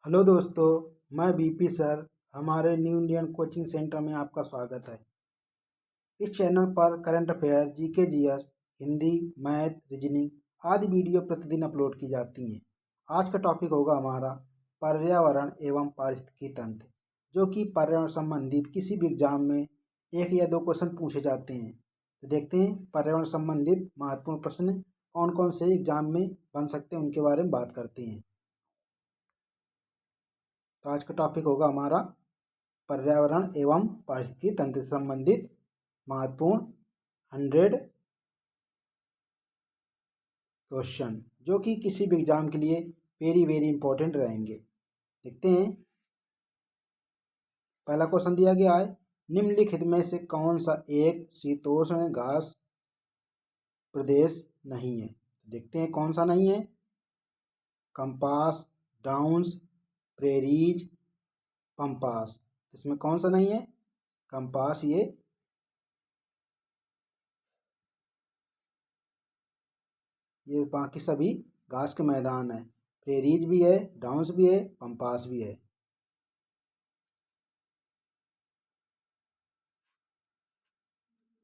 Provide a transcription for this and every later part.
Hello दोस्तों, मैं BP sir. हमारे न्यू इंडियन कोचिंग सेंटर में आपका स्वागत है। इस चैनल पर current affair, GK, GS, Hindi, math, reasoning आदि वीडियो प्रतिदिन अपलोड की जाती हैं। आज का टॉपिक होगा हमारा पर्यावरण एवं पारिस्थितिकी तंत्र, जो कि पर्यावरण संबंधित किसी भी एग्जाम में एक या दो क्वेश्चन पूछे जाते हैं। तो देखते हैं पर्यावरण संबंधित महत्वपूर्ण प्रश्न कौन कौन से एग्जाम में बन सकते हैं, उनके बारे में बात करते हैं। तो आज का टॉपिक होगा हमारा पर्यावरण एवं पारिस्थितिकी तंत्र से संबंधित महत्वपूर्ण 100 क्वेश्चन, जो कि किसी भी एग्जाम के लिए वेरी वेरी इंपॉर्टेंट रहेंगे। देखते हैं। पहला क्वेश्चन दिया गया है, निम्नलिखित में से कौन सा एक शीतोष्ण घास प्रदेश नहीं है। देखते हैं कौन सा नहीं है। Compass, downs, prairies, pampas. इसमें कौन सा नहीं है? कंपास। ये बाकी सभी घास के मैदान है। प्रेरीज भी है, डाउन्स भी है, पंपास भी है।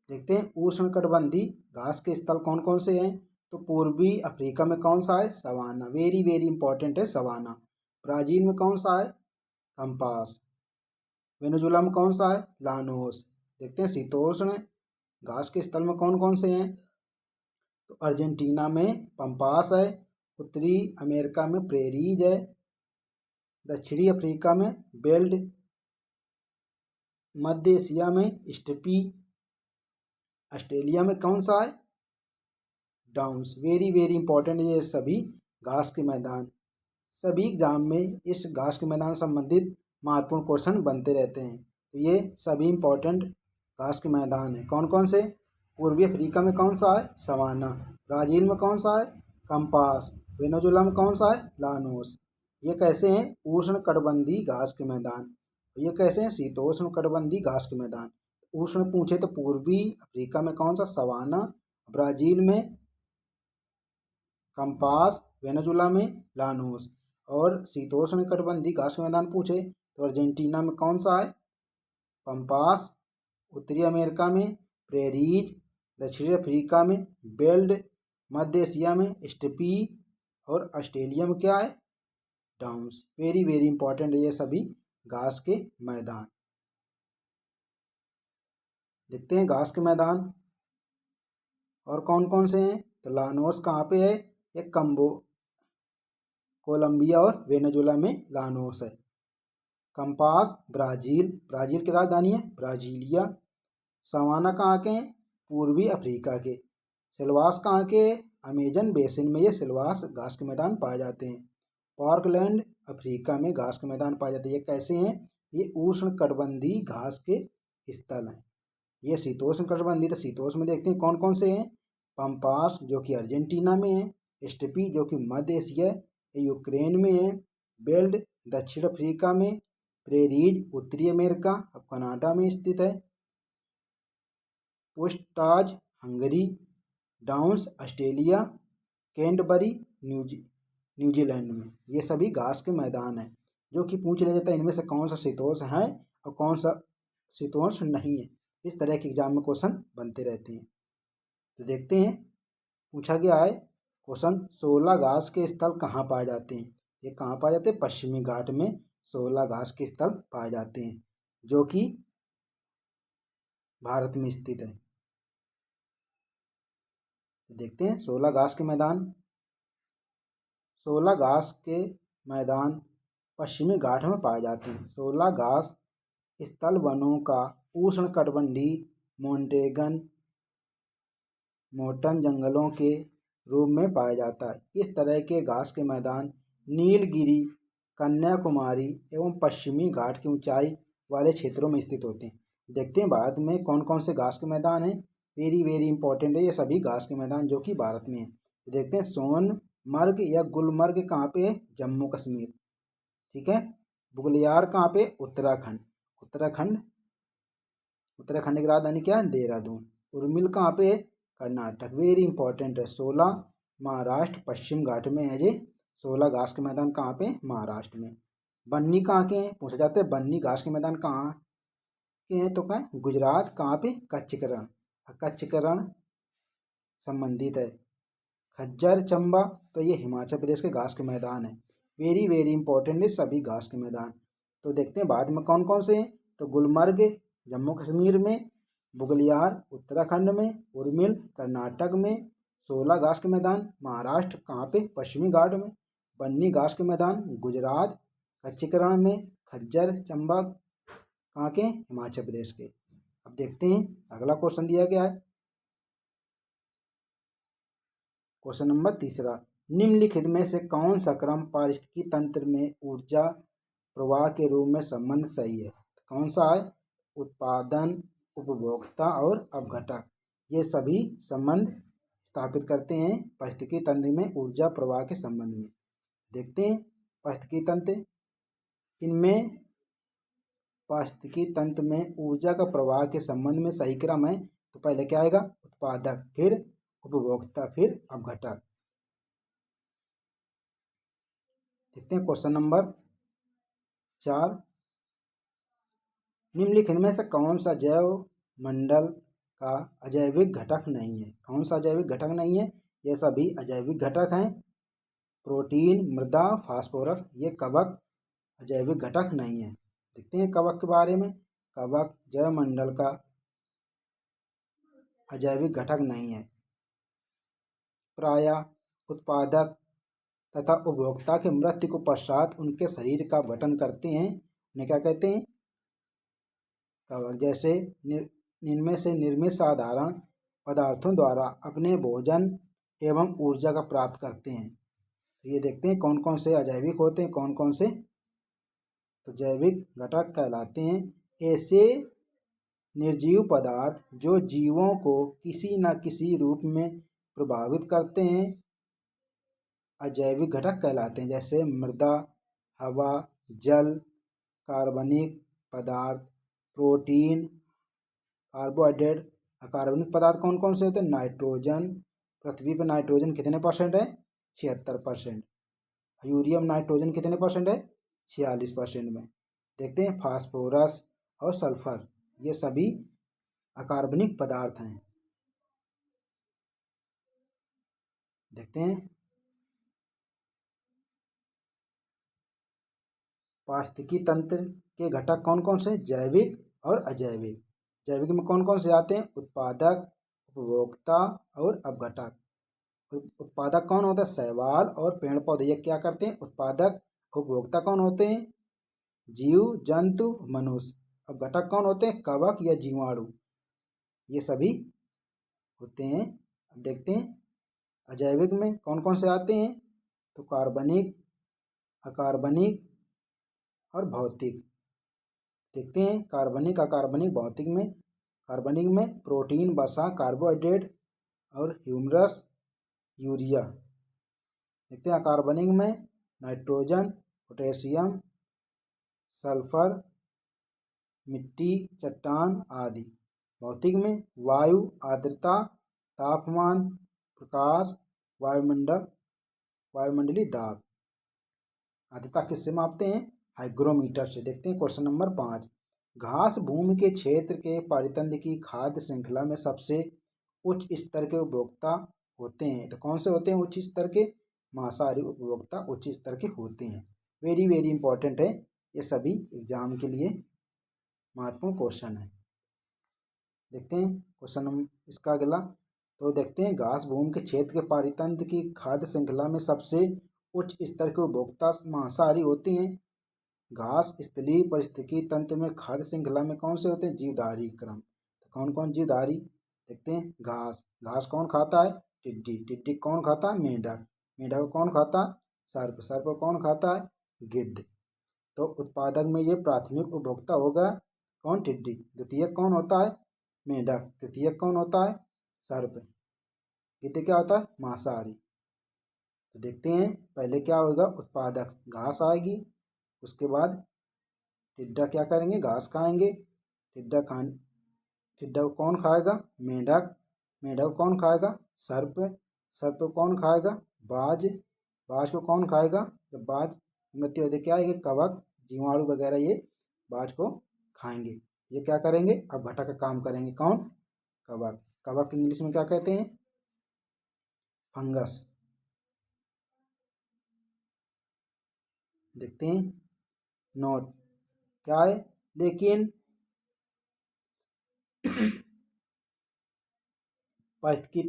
देखते हैं उष्णकटिबंधीय घास के स्थल कौन कौन से हैं। तो पूर्वी अफ्रीका में कौन सा है? सवाना। वेरी वेरी इंपॉर्टेंट है सवाना। ब्राजील में कौन सा है? कंपास। वेनेजुला में कौन सा है? लानोस। देखते हैं शीतोष्ण घास के स्थल में कौन कौन से हैं। तो अर्जेंटीना में पंपास है, उत्तरी अमेरिका में प्रेरीज है, दक्षिणी अफ्रीका में बेल्ट, मध्य एशिया में स्टेपी, ऑस्ट्रेलिया में कौन सा है? डाउन्स। वेरी वेरी इंपॉर्टेंट ये सभी घास के मैदान। सभी एग्जाम में इस घास के मैदान संबंधित महत्वपूर्ण क्वेश्चन बनते रहते हैं। तो ये सभी इंपॉर्टेंट घास के मैदान हैं। कौन कौन से? पूर्वी अफ्रीका में कौन सा है? सवाना। ब्राज़ील में कौन सा है? कंपास। वेनेजुला में कौन सा है? लानोस। ये कैसे हैं? उष्णकटिबंधीय घास के मैदान। ये कैसे हैं? शीतोष्ण कटिबंधीय घास के मैदान। उष्ण पूछे तो पूर्वी अफ्रीका में कौन सा? सवाना। ब्राज़ील में कंपास, वेनेजुला में लानोस। और शीतोष्ण कटिबंधीय घास के मैदान पूछे तो अर्जेंटीना में कौन सा है? पंपास। उत्तरी अमेरिका में प्रेरीज, दक्षिणी अफ्रीका में बेल्ट, मध्य एशिया में स्टेपी, और ऑस्ट्रेलिया में क्या है? डाउन्स। वेरी वेरी इंपॉर्टेंट ये सभी घास के मैदान। देखते हैं घास के मैदान और कौन कौन से हैं। तो लानोस कहाँ पे है? ये कोलंबिया और वेनेजुला में लानोस है। कंपास ब्राज़ील, ब्राज़ील की राजधानी है ब्राजीलिया। सवाना कहाँ के हैं? पूर्वी अफ्रीका के। सिलवास कहाँ के? अमेजन बेसिन में ये सिलवास घास के मैदान पाए जाते हैं। पार्कलैंड अफ्रीका में घास के मैदान पाए जाते हैं। ये कैसे हैं? ये उष्णकटिबंधीय घास के स्थल हैं। ये शीतोष्ण कटिबंधीय, तो शीतोष्ण में देखते हैं कौन कौन से हैं। पंपास जो कि अर्जेंटीना में है, स्टेपी जो कि मध्य एशिया यूक्रेन में है, बेल्ट दक्षिण अफ्रीका में, प्रेरीज उत्तरी अमेरिका अब कनाडा में स्थित है, Pusztas Hungary, Downs Australia, Canterbury New Zealand में। ये सभी घास के मैदान हैं, जो कि पूछ लिया जाता है इनमें से कौन सा शीतोष्ण है और कौन सा शीतोष्ण नहीं है। इस तरह के एग्जाम में क्वेश्चन बनते रहते हैं। तो देखते हैं। पूछा गया है क्वेश्चन, 16 घास के स्थल कहाँ पाए जाते हैं। ये कहाँ पाए जाते हैं? पश्चिमी घाट में 16 घास के स्थल पाए जाते हैं, जो कि भारत में स्थित है। तो देखते हैं 16 घास के मैदान। 16 घास के मैदान पश्चिमी घाट में पाए जाते हैं। 16 घास स्थल वनों का उष्णकटिबंधीय मोंटन जंगलों के रूप में पाया जाता है। इस तरह के घास के मैदान नीलगिरी, कन्याकुमारी एवं पश्चिमी घाट की ऊंचाई वाले क्षेत्रों में स्थित होते हैं। देखते हैं भारत में कौन कौन से घास के मैदान हैं। वेरी वेरी इंपॉर्टेंट है ये सभी घास के मैदान, जो कि भारत में है। देखते हैं सोनमर्ग या गुलमर्ग कहाँ पे है? जम्मू कश्मीर। ठीक है। बुगलियार कहाँ पे? उत्तराखंड। उत्तराखंड की राजधानी क्या है? देहरादून। उर्मिल कहाँ पे है? कर्नाटक। वेरी इंपॉर्टेंट है। 16 महाराष्ट्र पश्चिम घाट में है। ये 16 घास के मैदान कहाँ पे? महाराष्ट्र में। बन्नी कहाँ के हैं, पूछा जाता है बन्नी घास के मैदान कहाँ के हैं, तो कहें गुजरात। कहाँ पे, कच्चीकरण, कच्चीकरण संबंधित है। खज्जर चंबा, तो ये हिमाचल प्रदेश के घास के मैदान है। वेरी वेरी इंपॉर्टेंट है सभी घास के मैदान। तो देखते हैं बाद में कौन कौन से हैं, तो गुलमर्ग जम्मू कश्मीर में, बुगलियार उत्तराखंड में, उर्मिल कर्नाटक में, 16 घास के मैदान महाराष्ट्र कहाँ पे, पश्चिमी घाट में, बन्नी घास के मैदान गुजरात, कच्चीकरण में, खज्जर चंबा कहाँ के, हिमाचल प्रदेश के। अब देखते हैं अगला क्वेश्चन दिया गया है, क्वेश्चन नंबर 3, निम्नलिखित में से कौन सा क्रम पारिस्थितिकी तंत्र में ऊर्जा प्रवाह के रूप में संबंध सही है, कौन सा है, उत्पादन, उपभोक्ता और अपघटक, ये सभी संबंध स्थापित करते हैं पारिस्थितिकी तंत्र में ऊर्जा प्रवाह के संबंध में। देखते हैं पारिस्थितिकी तंत्र, इनमें पारिस्थितिकी तंत्र में ऊर्जा का प्रवाह के संबंध में सही क्रम है, तो पहले क्या आएगा, उत्पादक, फिर उपभोक्ता, फिर अपघटक। देखते हैं क्वेश्चन नंबर 4, निम्नलिखित में से कौन सा जैव मंडल का अजैविक घटक नहीं है, कौन सा अजैविक घटक नहीं है, ये सभी अजैविक घटक हैं। प्रोटीन, मृदा, फास्फोरस, ये कवक अजैविक घटक नहीं है। देखते हैं कवक के बारे में, कवक जैव मंडल का अजैविक घटक नहीं है। प्रायः उत्पादक तथा उपभोक्ता के मृत्यु के पश्चात उनके शरीर का गठन करते हैं, उन्हें क्या कहते हैं, कवक। जैसे इनमें से निर्मित साधारण पदार्थों द्वारा अपने भोजन एवं ऊर्जा का प्राप्त करते हैं। ये देखते हैं कौन कौन से अजैविक होते हैं, कौन कौन से तो जैविक घटक कहलाते हैं। ऐसे निर्जीव पदार्थ जो जीवों को किसी न किसी रूप में प्रभावित करते हैं अजैविक घटक कहलाते हैं। जैसे मृदा, हवा, जल, कार्बनिक पदार्थ, प्रोटीन, कार्बोहाइड्रेट। अकार्बनिक पदार्थ कौन कौन से होते हैं, नाइट्रोजन, पृथ्वी पर नाइट्रोजन कितने परसेंट है, 76%। यूरियम नाइट्रोजन कितने परसेंट है, 46% में। देखते हैं फास्फोरस और सल्फर, ये सभी अकार्बनिक पदार्थ हैं। देखते हैं पारिस्थितिकी तंत्र के घटक कौन कौन से, जैविक और अजैविक। जैविक में कौन कौन से आते हैं, उत्पादक, उपभोक्ता और अपघटक। उत्पादक कौन होता है, शैवाल और पेड़ पौधे, ये क्या करते हैं, उत्पादक। उपभोक्ता कौन होते हैं, जीव जंतु मनुष्य। अपघटक कौन होते हैं, कवक या जीवाणु, ये सभी होते हैं। अब देखते हैं अजैविक में कौन कौन से आते हैं, तो कार्बनिक, अकार्बनिक और भौतिक। देखते हैं कार्बनिक, अकार्बनिक, भौतिक में। कार्बनिक में प्रोटीन, वसा, कार्बोहाइड्रेट और ह्यूमरस, यूरिया। देखते हैं अकार्बनिक में नाइट्रोजन, पोटेशियम, सल्फर, मिट्टी, चट्टान आदि। भौतिक में वायु, आर्द्रता, तापमान, प्रकाश, वायुमंडल, वायुमंडलीय दाब। आर्द्रता किससे मापते हैं, हाइग्रोमीटर से। देखते हैं क्वेश्चन नंबर 5, घास भूमि के क्षेत्र के पारितंत्र की खाद्य श्रृंखला में सबसे उच्च स्तर के उपभोक्ता होते हैं, तो कौन से होते हैं उच्च स्तर के, मांसाहारी उपभोक्ता उच्च स्तर के होते हैं। वेरी वेरी इंपॉर्टेंट है, ये सभी एग्जाम के लिए महत्वपूर्ण क्वेश्चन है। देखते हैं क्वेश्चन नंबर इसका अगला, तो देखते हैं घास भूमि के क्षेत्र के पारितंत्र की खाद्य श्रृंखला में सबसे उच्च स्तर के उपभोक्ता मांसाहारी होते हैं। घास स्थलीय पारिस्थितिकी तंत्र में खाद्य श्रृंखला में कौन से होते हैं, जीवधारी क्रम। तो कौन कौन जीवधारी, देखते हैं घास, घास कौन खाता है, टिड्डी, टिड्डी कौन खाता है, मेंढक, मेंढक कौन खाता है, सर्प, सर्प कौन खाता है, गिद्ध। तो उत्पादक में ये प्राथमिक उपभोक्ता होगा कौन, टिड्डी। द्वितीयक कौन होता है, मेंढक। तृतीयक कौन होता है, सर्प। गिद्ध क्या होता है, मांसाहारी। तो देखते हैं पहले क्या होगा, उत्पादक घास आएगी, उसके बाद टिड्डा क्या करेंगे, घास खाएंगे। टिड्डा को कौन खाएगा, मेंढक, मेंढक को कौन खाएगा, सर्प, सर्प को कौन खाएगा, बाज, बाज को कौन खाएगा, जब बाज मृत्यु होती क्या आएगी, कवक, जीवाणु वगैरह ये बाज को खाएंगे। ये क्या करेंगे, अब घटक का काम करेंगे। कौन, कवक। कवक इंग्लिश में क्या कहते हैं, फंगस। देखते हैं नोट क्या है, लेकिन पारिस्थितिकी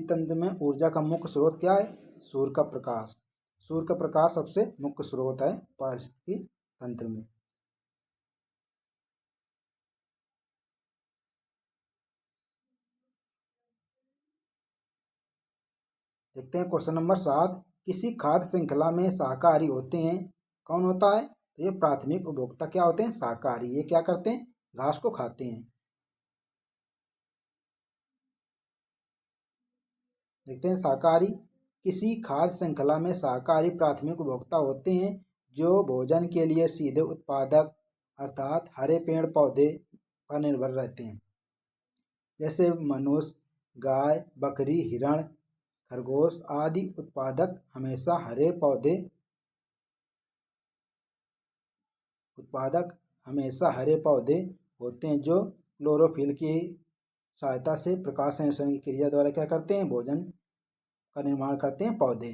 तंत्र में ऊर्जा का मुख्य स्रोत क्या है, सूर्य का प्रकाश। सूर्य का प्रकाश सबसे मुख्य स्रोत है पारिस्थितिकी तंत्र में। देखते हैं क्वेश्चन नंबर 7, किसी खाद्य श्रृंखला में शाकाहारी होते हैं, कौन होता है, तो ये प्राथमिक उपभोक्ता क्या होते हैं, शाकाहारी। ये क्या करते हैं, घास को खाते हैं। देखते हैं शाकाहारी, किसी खाद्य श्रृंखला में शाकाहारी प्राथमिक उपभोक्ता होते हैं जो भोजन के लिए सीधे उत्पादक अर्थात हरे पेड़ पौधे पर निर्भर रहते हैं। जैसे मनुष्य, गाय, बकरी, हिरण, खरगोश आदि उत्पादक हमेशा हरे पौधे होते हैं जो क्लोरोफिल की सहायता से प्रकाश संश्लेषण की क्रिया द्वारा क्या करते हैं, भोजन का निर्माण करते हैं पौधे।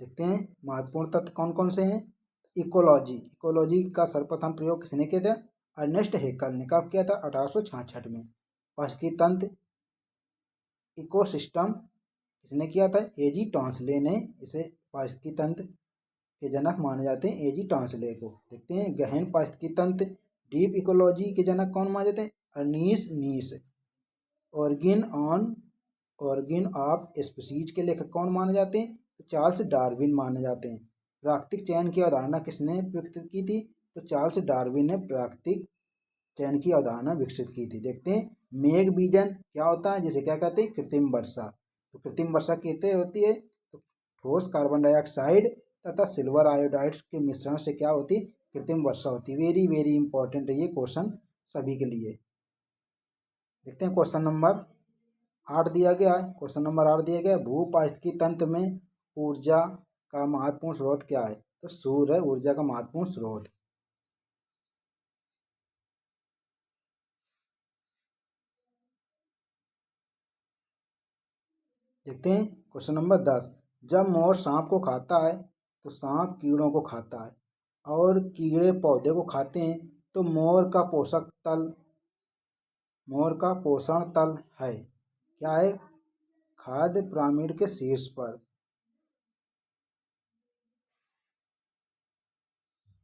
देखते हैं महत्वपूर्ण तत्व कौन कौन से हैं। इकोलॉजी का सर्वप्रथम प्रयोग किसने किया था, अर्नेस्ट हेकल ने कब किया था, 1866 में। पारिस्थितिकी तंत्र इकोसिस्टम किसने किया था, एजी टॉन्सले ने। इसे पारिस्थितिकी तंत्र के जनक माने जाते हैं, एजी टॉन्सले को। देखते हैं गहन पारिस्थितिकी तंत्र डीप इकोलॉजी के जनक कौन माने जाते हैं, अर्नीस नीस। ऑर्गिन ऑफ स्पीसीज के लेखक कौन माने जाते हैं, तो चार्ल्स डार्विन माने जाते हैं। प्राकृतिक चयन की अवधारणा किसने विकसित की थी, तो चार्ल्स डार्विन ने प्राकृतिक चयन की अवधारणा विकसित की थी। देखते हैं मेघ बीजन क्या होता है, जिसे क्या कहते हैं, कृत्रिम वर्षा। तो कृत्रिम वर्षा कहते होती है, तो ठोस कार्बन डाइऑक्साइड तथा सिल्वर आयोडाइड के मिश्रण से क्या होती है, कृत्रिम वर्षा होती है। वेरी वेरी इंपॉर्टेंट है ये क्वेश्चन सभी के लिए। देखते हैं क्वेश्चन नंबर 8 दिया गया है। क्वेश्चन नंबर 8 दिया गया है, भू पारिस्थितिकी तंत्र में ऊर्जा का महत्वपूर्ण स्रोत क्या है, तो सूर्य है ऊर्जा का महत्वपूर्ण स्रोत। देखते हैं क्वेश्चन नंबर 10, जब मोर सांप को खाता है तो सांप कीड़ों को खाता है और कीड़े पौधे को खाते हैं, तो मोर का पोषण तल है क्या है, खाद्य पिरामिड के शीर्ष पर।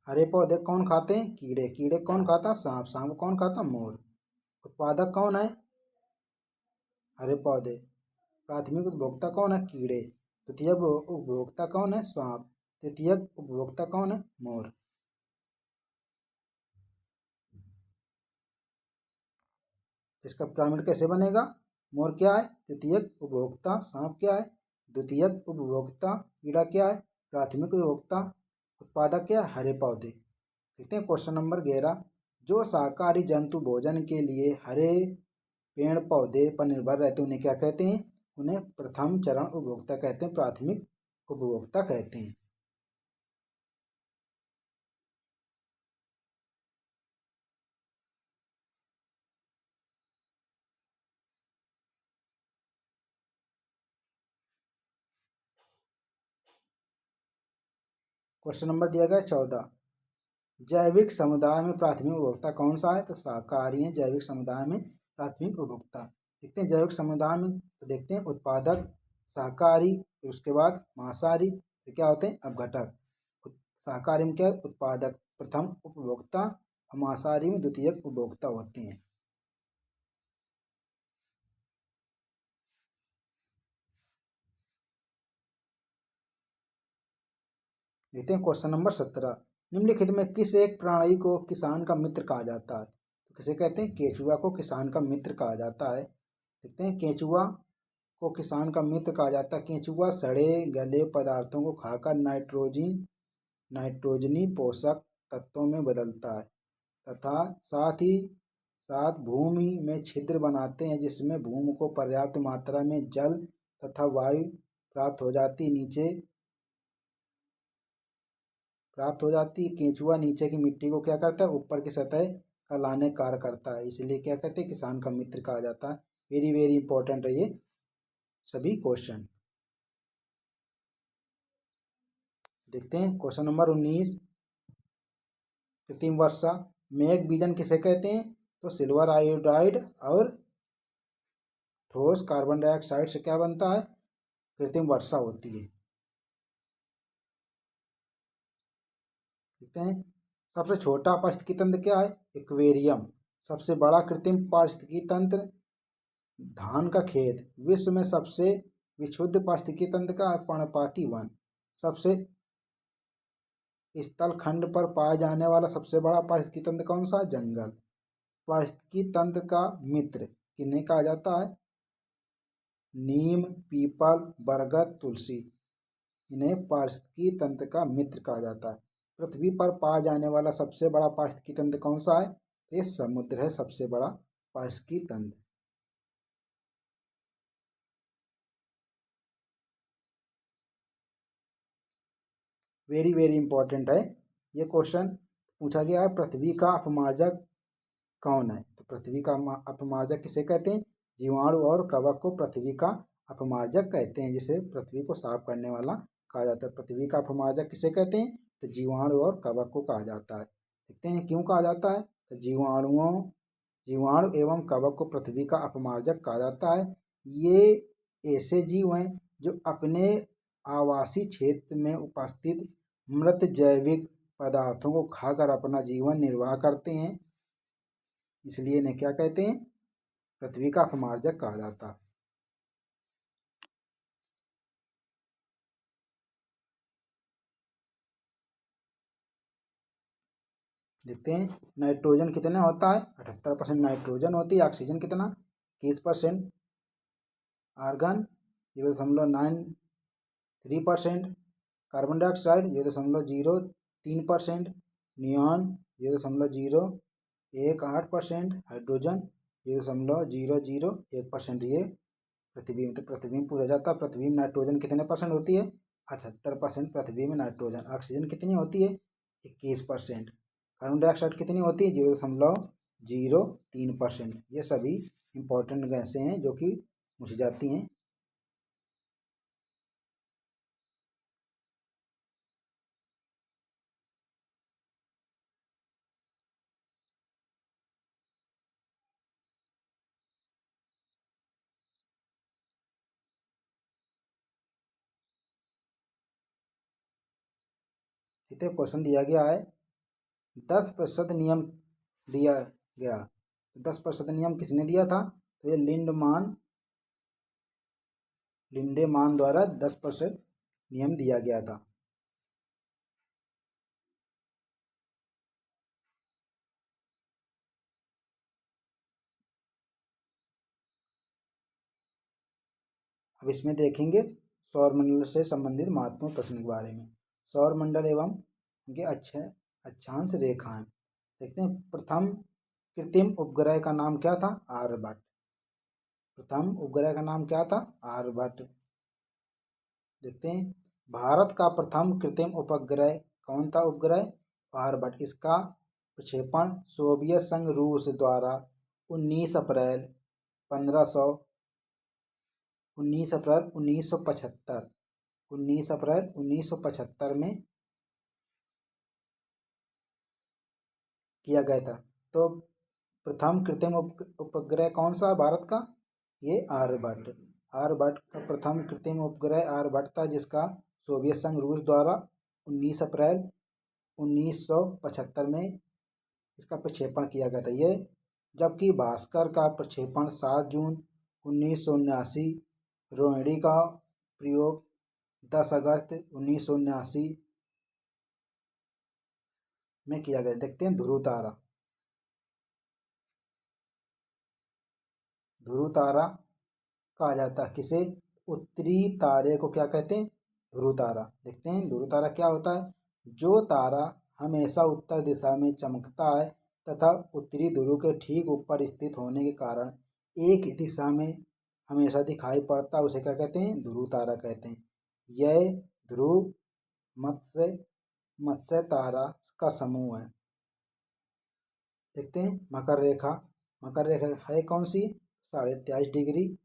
हरे पौधे कौन खाते हैं, कीड़े। कीड़े कौन खाता है, सांप। सांप कौन खाता है, मोर। उत्पादक कौन है, हरे पौधे। प्राथमिक उपभोक्ता कौन है, कीड़े। द्वितीयक उपभोक्ता कौन है, सांप। तृतीयक उपभोक्ता कौन है, मोर। इसका पिरामिड कैसे बनेगा, मोर क्या है, तृतीयक उपभोक्ता। सांप क्या है, द्वितीयक उपभोक्ता। कीड़ा क्या है, प्राथमिक उपभोक्ता। उत्पादक क्या है, हरे पौधे। देखते हैं क्वेश्चन नंबर 11, जो शाकाहारी जंतु भोजन के लिए हरे पेड़ पौधे पर निर्भर रहते हैं उन्हें क्या कहते हैं, उन्हें प्रथम चरण उपभोक्ता कहते हैं, प्राथमिक उपभोक्ता कहते हैं। क्वेश्चन नंबर दिया गया 14, जैविक समुदाय में प्राथमिक उपभोक्ता कौन सा है, तो शाकाहारी है जैविक समुदाय में प्राथमिक उपभोक्ता। देखते हैं जैविक समुदाय में, तो देखते हैं उत्पादक शाकाहारी, फिर उसके बाद मांसाहारी, फिर क्या होते हैं अपघटक। शाकाहारी में क्या, उत्पादक प्रथम उपभोक्ता, और मांसाहारी में द्वितीयक उपभोक्ता होते हैं। देखते हैं क्वेश्चन नंबर 17, निम्नलिखित में किस एक प्राणी को किसान का मित्र कहा जाता है, तो किसे कहते हैं, केंचुआ को किसान का मित्र कहा जाता है। देखते हैं केंचुआ को किसान का मित्र कहा जाता है। केंचुआ सड़े गले पदार्थों को खाकर नाइट्रोजनी पोषक तत्वों में बदलता है तथा साथ ही 7 भूमि में छिद्र बनाते हैं जिसमें भूमि को पर्याप्त मात्रा में जल तथा वायु प्राप्त हो जाती केंचुआ नीचे की मिट्टी को क्या करता है, ऊपर की सतह का लाने कार्य करता है, इसलिए क्या कहते हैं, किसान का मित्र कहा जाता है। वेरी वेरी इंपॉर्टेंट है ये सभी क्वेश्चन। देखते हैं क्वेश्चन नंबर 19। कृत्रिम वर्षा। मेघ बीजन किसे कहते हैं, तो सिल्वर आयोडाइड और ठोस कार्बन डाइऑक्साइड से क्या बनता है, कृत्रिम वर्षा होती है। देखते हैं सबसे छोटा पारिस्थितिकी तंत्र क्या है, एक्वेरियम। सबसे बड़ा कृत्रिम पारिस्थितिकी तंत्र धान का खेत। विश्व में सबसे विशुद्ध पारिस्थितिकी तंत्र का है पर्णपाती वन। सबसे स्थल खंड पर पाया जाने वाला सबसे बड़ा पारिस्थितिकी तंत्र कौन सा, जंगल। पारिस्थितिकी तंत्र का मित्र किन्हें कहा जाता है, नीम, पीपल, बरगद, तुलसी, इन्हें पारिस्थितिकी तंत्र का मित्र कहा जाता है। पृथ्वी पर पाया जाने वाला सबसे बड़ा पारिस्थितिकी तंत्र कौन सा है, ये समुद्र है सबसे बड़ा पारिस्थितिकी तंत्र। वेरी वेरी इंपॉर्टेंट है ये क्वेश्चन। पूछा गया है पृथ्वी का अपमार्जक कौन है, तो पृथ्वी का अपमार्जक किसे कहते हैं, जीवाणु और कवक को पृथ्वी का अपमार्जक कहते हैं, जिसे पृथ्वी को साफ करने वाला कहा जाता है। पृथ्वी का अपमार्जक किसे कहते हैं, तो जीवाणु और कवक को कहा जाता है। देखते हैं क्यों कहा जाता है, तो जीवाणु एवं कवक को पृथ्वी का अपमार्जक कहा जाता है। ये ऐसे जीव हैं जो अपने आवासीय क्षेत्र में उपस्थित मृत जैविक पदार्थों को खाकर अपना जीवन निर्वाह करते हैं, इसलिए इन्हें क्या कहते हैं, पृथ्वी का अपमार्जक कहा जाता है। देखते हैं नाइट्रोजन कितना होता है, 78% नाइट्रोजन होती है। ऑक्सीजन कितना, 21%। Argon 0.93%। Carbon dioxide 0.03%। Neon 0.018%। Hydrogen 0.001%। ये पृथ्वी में पूछा जाता है पृथ्वी में नाइट्रोजन कितने परसेंट होती है, 78% पृथ्वी में नाइट्रोजन। ऑक्सीजन कितनी होती है, 21%। कार्बन डाइऑक्साइड कितनी होती है, 0.03%। ये सभी इंपॉर्टेंट गैसें हैं जो कि पूछी जाती हैं। ठीक है, क्वेश्चन दिया गया है 10% नियम दिया गया। 10% नियम किसने दिया था, तो ये लिंडेमान द्वारा 10% नियम दिया गया था। अब इसमें देखेंगे सौरमंडल से संबंधित महत्वपूर्ण प्रश्न के बारे में। सौरमंडल एवं उनके अक्षांश रेखाएं। देखते हैं प्रथम कृत्रिम उपग्रह का नाम क्या था, आर्यभट्ट। प्रथम उपग्रह का नाम क्या था, आर्यभट्ट। देखते हैं भारत का प्रथम कृत्रिम उपग्रह कौन था, उपग्रह आर्यभट्ट। इसका प्रक्षेपण सोवियत संघ रूस द्वारा 19 अप्रैल 1975 में किया गया था। तो प्रथम कृत्रिम उपग्रह कौन सा भारत का, ये आर्यभट्ट। आर्यभट्ट का प्रथम कृत्रिम उपग्रह आर्यभट्ट था, जिसका सोवियत संघ रूस द्वारा 19 अप्रैल 1975 में इसका प्रक्षेपण किया गया था। ये जबकि भास्कर का प्रक्षेपण 7 जून 1979, रोहिणी का प्रयोग 10 अगस्त 1979 में किया गया। देखते हैं ध्रुव तारा। ध्रुव तारा कहा जाता है किसे, उत्तरी तारे को क्या कहते हैं, ध्रुव तारा। देखते हैं ध्रुव तारा क्या होता है, जो तारा हमेशा उत्तर दिशा में चमकता है तथा उत्तरी ध्रुव के ठीक ऊपर स्थित होने के कारण एक ही दिशा में हमेशा दिखाई पड़ता है, उसे क्या कहते हैं? ध्रुव तारा कहते हैं। यह ध्रुव मत्स्य मत्स्य तारा का समूह है। देखते हैं मकर रेखा। मकर रेखा है कौन सी? 23.5 डिग्री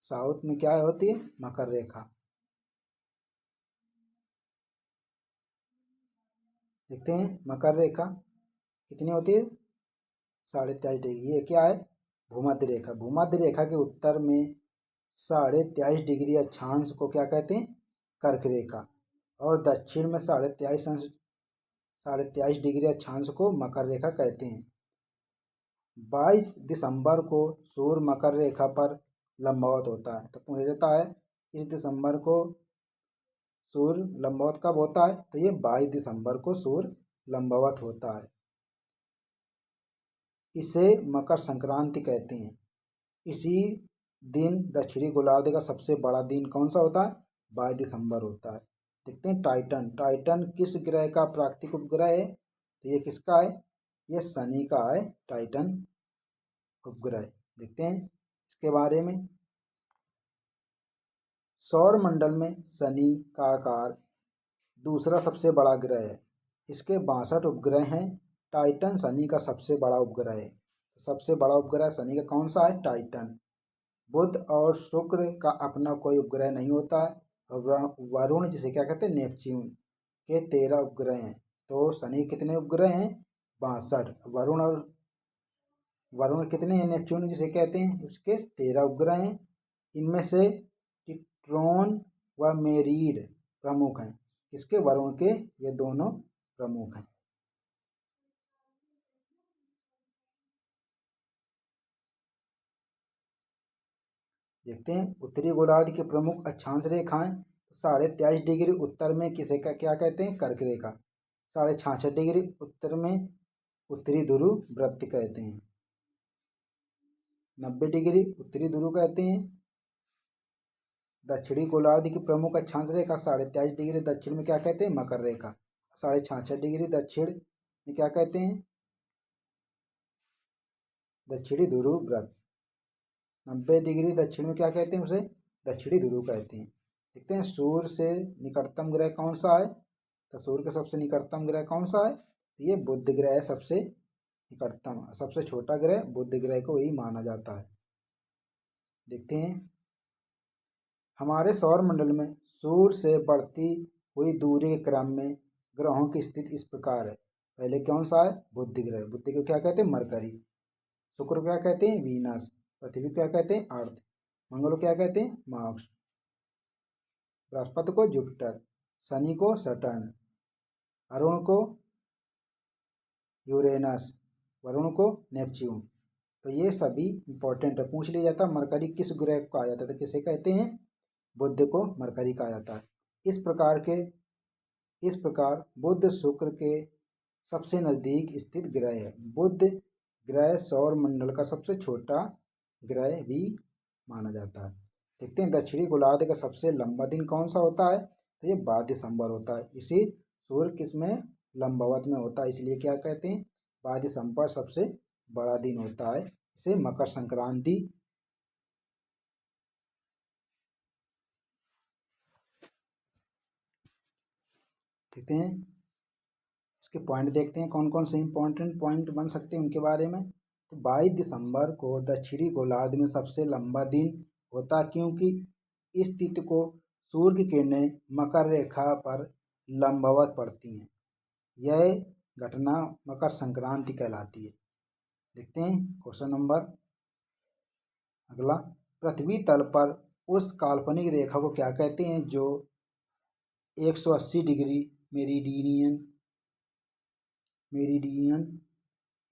साउथ में क्या होती है? मकर रेखा। देखते हैं मकर रेखा कितनी होती है? 23.5 डिग्री। ये क्या है? भूमध्य रेखा। भूमध्य रेखा के उत्तर में 23.5 डिग्री अक्षांश को क्या कहते हैं? कर्क रेखा। और दक्षिण में 23.5 डिग्री अक्षांश को मकर रेखा कहते हैं। 22 दिसंबर को सूर्य मकर रेखा पर लंबवत होता है। तो पूछा जाता है इस दिसंबर को सूर्य लंबवत कब होता है? तो ये 22 दिसंबर को सूर्य लंबवत होता है। इसे मकर संक्रांति कहते हैं। इसी दिन दक्षिणी गोलार्ध का सबसे बड़ा दिन कौन सा होता है? 22 दिसंबर होता है। देखते हैं टाइटन। टाइटन किस ग्रह का प्राकृतिक उपग्रह है? तो ये किसका है? ये शनि का है टाइटन उपग्रह। देखते हैं इसके बारे में। सौर मंडल में शनि का आकार दूसरा सबसे बड़ा ग्रह है। इसके 62 उपग्रह हैं। टाइटन शनि का सबसे बड़ा उपग्रह है। सबसे बड़ा उपग्रह शनि का कौन सा है? टाइटन। बुध और शुक्र का अपना कोई उपग्रह नहीं होता है। वरुण जिसे क्या कहते हैं? नेपच्यून के 13 उपग्रह हैं। तो शनि कितने उपग्रह हैं? 62। वरुण कितने हैं? नेपच्यून जिसे कहते हैं उसके 13 उपग्रह हैं। इनमें से टिट्रोन व मेरीड प्रमुख हैं। इसके वरुण के ये दोनों प्रमुख हैं। देखते हैं उत्तरी गोलार्ध की प्रमुख अक्षांश रेखाएं। 23.5 डिग्री उत्तर में किसे क्या कहते हैं? कर्क रेखा। 66.5 डिग्री उत्तर में उत्तरी ध्रुव वृत्त कहते हैं। 90 डिग्री उत्तरी ध्रुव कहते हैं। दक्षिणी गोलार्ध की प्रमुख अक्षांश रेखा 23.5 डिग्री दक्षिण में क्या कहते हैं? मकर रेखा। 66.5 डिग्री दक्षिण में क्या कहते हैं? दक्षिणी ध्रुव वृत्त। 90 डिग्री दक्षिण में क्या कहते हैं? उसे दक्षिणी ध्रुव कहते हैं। देखते हैं सूर्य से निकटतम ग्रह कौन सा है? तो सूर्य का सबसे निकटतम ग्रह कौन सा है? ये बुध ग्रह है। सबसे निकटतम सबसे छोटा ग्रह बुध ग्रह को ही माना जाता है। देखते हैं हमारे सौर मंडल में सूर्य से बढ़ती हुई दूरी के क्रम में ग्रहों की स्थिति इस प्रकार है। पहले कौन सा है? बुध ग्रह। बुध को क्या कहते हैं? मरकरी। शुक्र को क्या कहते हैं? वीनस। पृथ्वी को क्या कहते हैं? अर्थ। मंगल को क्या कहते हैं? मार्स। बृहस्पति को जुपिटर। शनि को सटर्न। अरुण को यूरेनस। वरुण को नेपच्यून। तो ये सभी इंपॉर्टेंट है। पूछ लिया जाता है मरकरी किस ग्रह को कहा जाता है? तो किसे कहते हैं? बुध को मरकरी कहा जाता है। इस प्रकार बुध शुक्र के सबसे नज़दीक स्थित ग्रह है। बुध ग्रह सौर मंडल का सबसे छोटा ग्रह भी माना जाता है। देखते हैं दक्षिणी गोलार्ध का सबसे लंबा दिन कौन सा होता है? तो ये 22 दिसंबर होता है। इसी सूर्य किसमें? लंबवत में होता है, इसलिए क्या कहते हैं? 22 दिसंबर सबसे बड़ा दिन होता है। इसे मकर संक्रांति देखते हैं इसके पॉइंट देखते हैं कौन कौन से इंपॉर्टेंट पॉइंट बन सकते हैं उनके बारे में। तो 22 दिसंबर को दक्षिणी गोलार्ध में सबसे लंबा दिन होता है, क्योंकि इस तिथि को सूर्य की किरणें मकर रेखा पर लंबवत पड़ती हैं। यह घटना मकर संक्रांति कहलाती है। देखते हैं क्वेश्चन नंबर अगला। पृथ्वी तल पर उस काल्पनिक रेखा को क्या कहते हैं जो 180 डिग्री मेरिडियन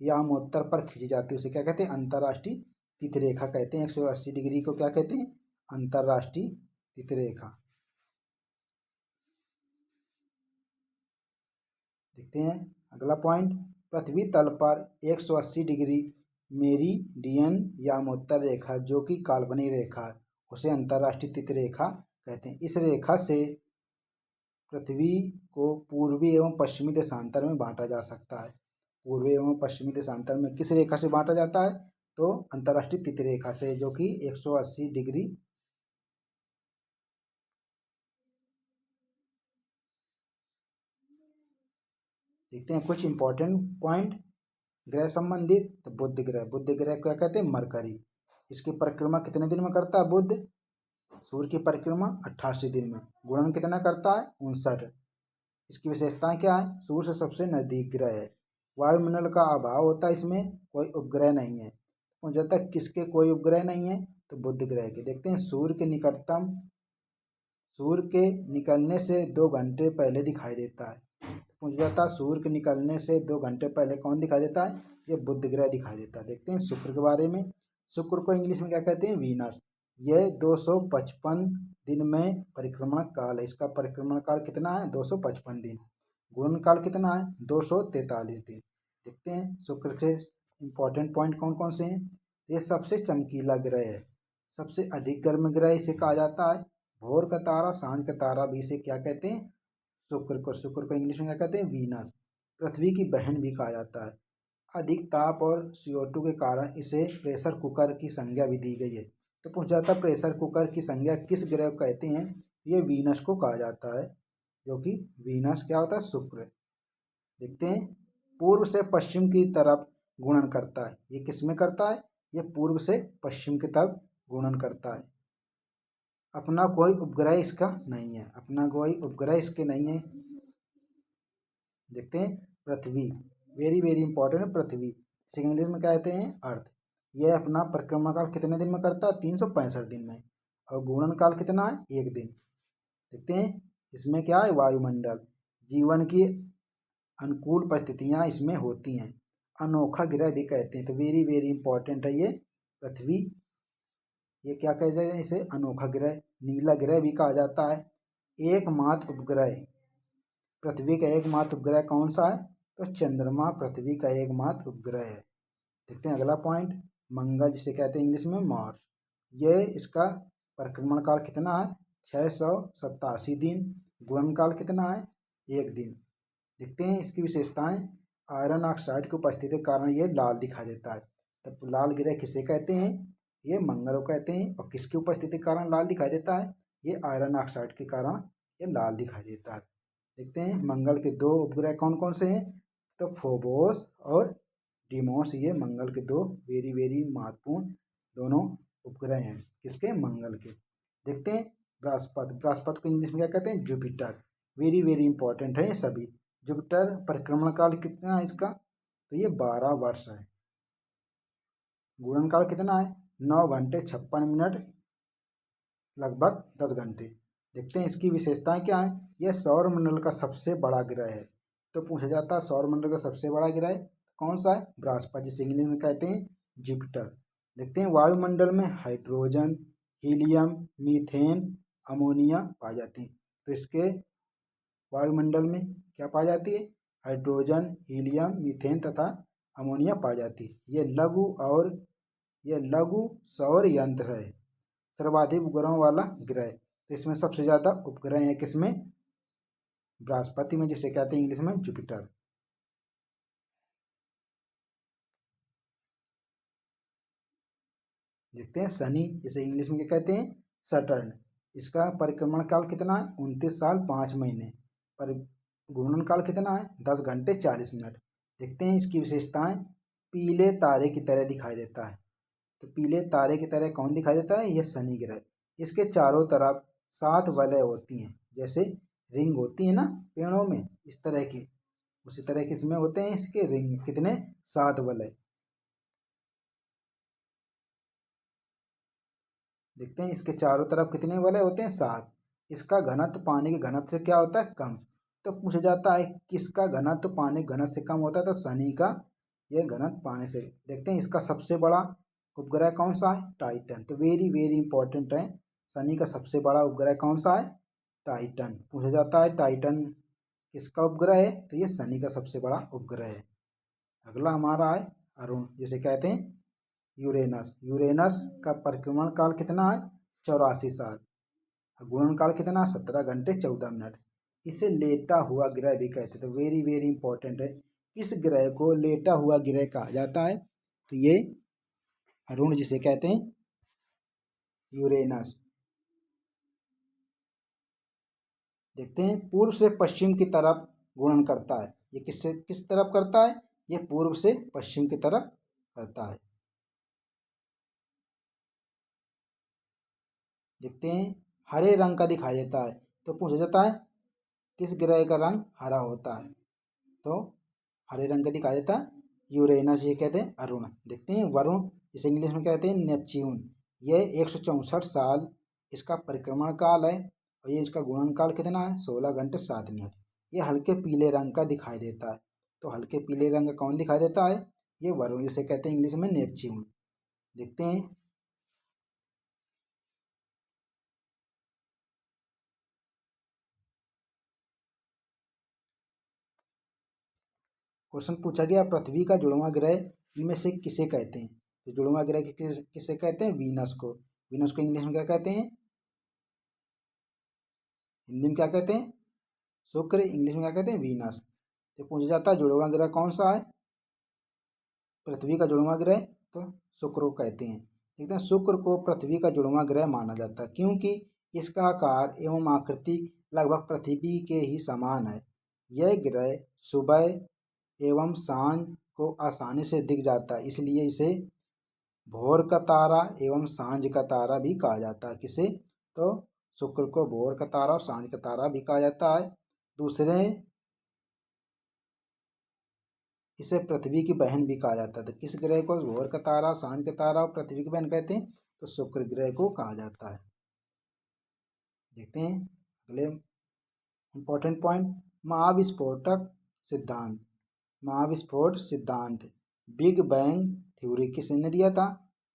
या उत्तर पर खींची जाती है? उसे क्या कहते हैं? अंतर्राष्ट्रीय तिथि रेखा कहते हैं। 180 डिग्री को क्या कहते हैं? अंतर्राष्ट्रीय तिथि रेखा। देखते हैं अगला पॉइंट। पृथ्वी तल पर 180 डिग्री मेरिडियन या उत्तर रेखा जो कि काल्पनिक रेखा है उसे अंतर्राष्ट्रीय तिथि रेखा कहते हैं। इस रेखा से पृथ्वी को पूर्वी एवं पश्चिमी देशांतर में बांटा जा सकता है। पूर्वी एवं पश्चिमी देशांतर में किस रेखा से बांटा जाता है? तो अंतर्राष्ट्रीय तिथि रेखा से, जो कि 180 डिग्री। देखते हैं कुछ इंपॉर्टेंट पॉइंट ग्रह संबंधित। तो बुध ग्रह क्या कहते हैं? मरकरी। इसकी परिक्रमा कितने दिन में करता है बुध? सूर्य की परिक्रमा 88 दिन में। गुणन कितना करता है? 59। इसकी विशेषताएं क्या है? सूर्य से सबसे नजदीक ग्रह है। वायुमंडल का अभाव होता है, इसमें कोई उपग्रह नहीं है। और जब तक किसके कोई उपग्रह नहीं है? तो बुध ग्रह के। देखते हैं सूर्य के निकलने से 2 घंटे पहले दिखाई देता है। पूछा जाता है सूर्य के निकलने से 2 घंटे पहले कौन दिखाई देता है? ये बुध ग्रह दिखाई देता है। देखते हैं शुक्र के बारे में। शुक्र को इंग्लिश में क्या कहते हैं? वीनस। यह 255 दिन में परिक्रमण काल है। इसका परिक्रमण काल कितना है? 255 दिन। गुणन काल कितना है? 243 दिन। देखते हैं शुक्र के इंपॉर्टेंट पॉइंट कौन कौन से हैं। ये सबसे चमकीला ग्रह है, सबसे अधिक गर्म ग्रह इसे कहा जाता है। भोर का तारा, सांझ का तारा भी इसे क्या कहते हैं? शुक्र को इंग्लिश में क्या कहते हैं? वीनस। पृथ्वी की बहन भी कहा जाता है। अधिक ताप और CO2 के कारण इसे प्रेशर कुकर की संज्ञा भी दी गई है। तो पूछा जाता है प्रेशर कुकर की संज्ञा किस ग्रह को कहते हैं? ये वीनस को कहा जाता है, जो कि वीनस क्या होता है? शुक्र। देखते हैं पूर्व से पश्चिम की तरफ गुणन करता है। ये किस में करता है? ये पूर्व से पश्चिम की तरफ गुणन करता है। अपना कोई उपग्रह इसका नहीं है, अपना कोई उपग्रह इसके नहीं है। देखते हैं पृथ्वी, वेरी वेरी इंपॉर्टेंट है पृथ्वी। इसे इंग्लिश में कहते हैं अर्थ। यह अपना परिक्रमा काल कितने दिन में करता है? 365 दिन में। और घूर्णन काल कितना है? 1 दिन। देखते हैं इसमें क्या है? वायुमंडल। जीवन की अनुकूल परिस्थितियां इसमें होती हैं। अनोखा ग्रह भी कहते हैं। तो वेरी वेरी इंपॉर्टेंट है ये पृथ्वी। ये क्या कहते हैं? इसे अनोखा ग्रह, नीला ग्रह भी कहा जाता है। एकमात्र उपग्रह, पृथ्वी का एकमात्र उपग्रह कौन सा है? तो चंद्रमा पृथ्वी का एकमात्र उपग्रह है। देखते हैं अगला पॉइंट, मंगल जिसे कहते हैं इंग्लिश में मार्स। ये इसका परिक्रमण काल कितना है? 687 दिन। गुणन काल कितना है? 1 दिन। देखते हैं इसकी विशेषताएं। आयरन ऑक्साइड की उपस्थिति के कारण ये लाल दिखाई देता है। तब लाल ग्रह किसे कहते हैं? ये मंगल को कहते हैं। और किसकी उपस्थिति के कारण लाल दिखाई देता है? ये आयरन ऑक्साइड के कारण ये लाल दिखाई देता है। देखते हैं मंगल के 2 उपग्रह कौन कौन से हैं? तो फोबोस और डिमोस, ये मंगल के 2 वेरी वेरी महत्वपूर्ण दोनों उपग्रह हैं। किसके? मंगल के। देखते हैं बृहस्पति को इंग्लिश में क्या कहते हैं? जुपिटर। वेरी वेरी इंपॉर्टेंट है ये सभी। जुपिटर परिक्रमण काल कितना है इसका? तो ये 12 वर्ष है। घूर्णन काल कितना है? 9 घंटे 56 मिनट, लगभग 10 घंटे। देखते हैं इसकी विशेषताएं क्या है। यह सौर मंडल का सबसे बड़ा ग्रह है। तो पूछा जाता है सौर मंडल का सबसे बड़ा ग्रह कौन सा है? बृहस्पति, जिसे इंग्लिश में कहते हैं जुपिटर। देखते हैं वायुमंडल में हाइड्रोजन, हीलियम, मीथेन, अमोनिया पाई जाती है। तो इसके वायुमंडल में क्या पाई जाती है? हाइड्रोजन, हीलियम, मीथेन तथा अमोनिया पाई जाती है। यह लघु सौर यंत्र है, सर्वाधिक उपग्रहों वाला ग्रह। तो इसमें सबसे ज़्यादा उपग्रह हैं किसमें? बृहस्पति में, जिसे कहते हैं इंग्लिश में जुपिटर। देखते हैं शनि, जिसे इंग्लिश में क्या कहते हैं? सटर्न। इसका परिक्रमण काल कितना है? 29 साल 5 महीने। पर घूर्णन काल कितना है? 10 घंटे 40 मिनट। देखते हैं इसकी विशेषताएं। पीले तारे की तरह दिखाई देता है। तो पीले तारे की तरह कौन दिखाई देता है? यह शनि ग्रह। इसके चारों तरफ 7 वलय होती हैं, जैसे रिंग होती है ना पेड़ों में, इस तरह की, उसी तरह के इसमें होते हैं इसके रिंग। कितने? 7 वलय। देखते हैं इसके चारों तरफ कितने वलय होते हैं? 7। इसका घनत्व पानी के घनत्व से क्या होता है? कम। तो पूछा जाता है किसका घनत्व पानी के घनत्व से कम होता है? तो शनि का यह घनत्व पानी से। देखते हैं इसका सबसे बड़ा उपग्रह कौन सा है? टाइटन। तो वेरी वेरी इंपॉर्टेंट है, शनि का सबसे बड़ा उपग्रह कौन सा है? टाइटन। पूछा जाता है टाइटन किसका उपग्रह है? तो ये शनि का सबसे बड़ा उपग्रह है। अगला हमारा है अरुण, जिसे कहते हैं यूरेनस। यूरेनस का परिक्रमण काल कितना है? 84 साल। घूर्णन काल कितना? 17 घंटे 14 मिनट। इसे लेटा हुआ ग्रह भी कहते हैं। तो वेरी वेरी इंपॉर्टेंट है, किस ग्रह को लेटा हुआ ग्रह कहा जाता है? तो ये अरुण जिसे कहते हैं यूरेनस। देखते हैं पूर्व से पश्चिम की तरफ घूर्णन करता है। ये किस तरफ करता है? ये पूर्व से पश्चिम की तरफ करता है। देखते हैं हरे रंग का दिखाई देता है, तो पूछा जाता है किस ग्रह का रंग हरा होता है? तो हरे रंग का दिखाई देता है यूरेनस, ये कहते हैं अरुण। देखते हैं वरुण जिसे इंग्लिश में कहते हैं नेपच्यून। यह 164 साल इसका परिक्रमण काल है और ये इसका घूर्णन काल कितना है? 16 घंटे 7 मिनट। ये हल्के पीले रंग का दिखाई देता है। तो हल्के पीले रंग का कौन दिखाई देता है? ये वरुण जिसे कहते हैं इंग्लिश में नेपच्यून। देखते हैं क्वेश्चन पूछा गया पृथ्वी का जुड़वां ग्रह इनमें से किसे कहते हैं? तो जुड़वां ग्रह किसे कहते हैं? वीनस को। वीनस को इंग्लिश में क्या कहते हैं? हिंदी में क्या कहते हैं? शुक्र। इंग्लिश में क्या कहते हैं? वीनस। तो पूछा जाता है जुड़वां ग्रह कौन सा है? पृथ्वी का जुड़वां ग्रह तो शुक्र को कहते हैं। देखते हैं शुक्र को पृथ्वी का जुड़वां ग्रह माना जाता है क्योंकि इसका आकार एवं आकृति लगभग पृथ्वी के ही समान है। यह ग्रह सुबह एवं सांझ को आसानी से दिख जाता है, इसलिए इसे भोर का तारा एवं सांझ का तारा भी कहा जाता है। किसे? तो शुक्र को भोर का तारा और सांझ का तारा भी कहा जाता है। दूसरे इसे पृथ्वी की बहन भी कहा जाता है। तो किस ग्रह को भोर का तारा, सांझ का तारा और पृथ्वी की बहन कहते हैं? तो शुक्र ग्रह को कहा जाता है। देखते हैं अगले इंपॉर्टेंट पॉइंट, महाविस्फोटक सिद्धांत। महाविस्फोट सिद्धांत बिग बैंग थ्योरी किसने दिया था?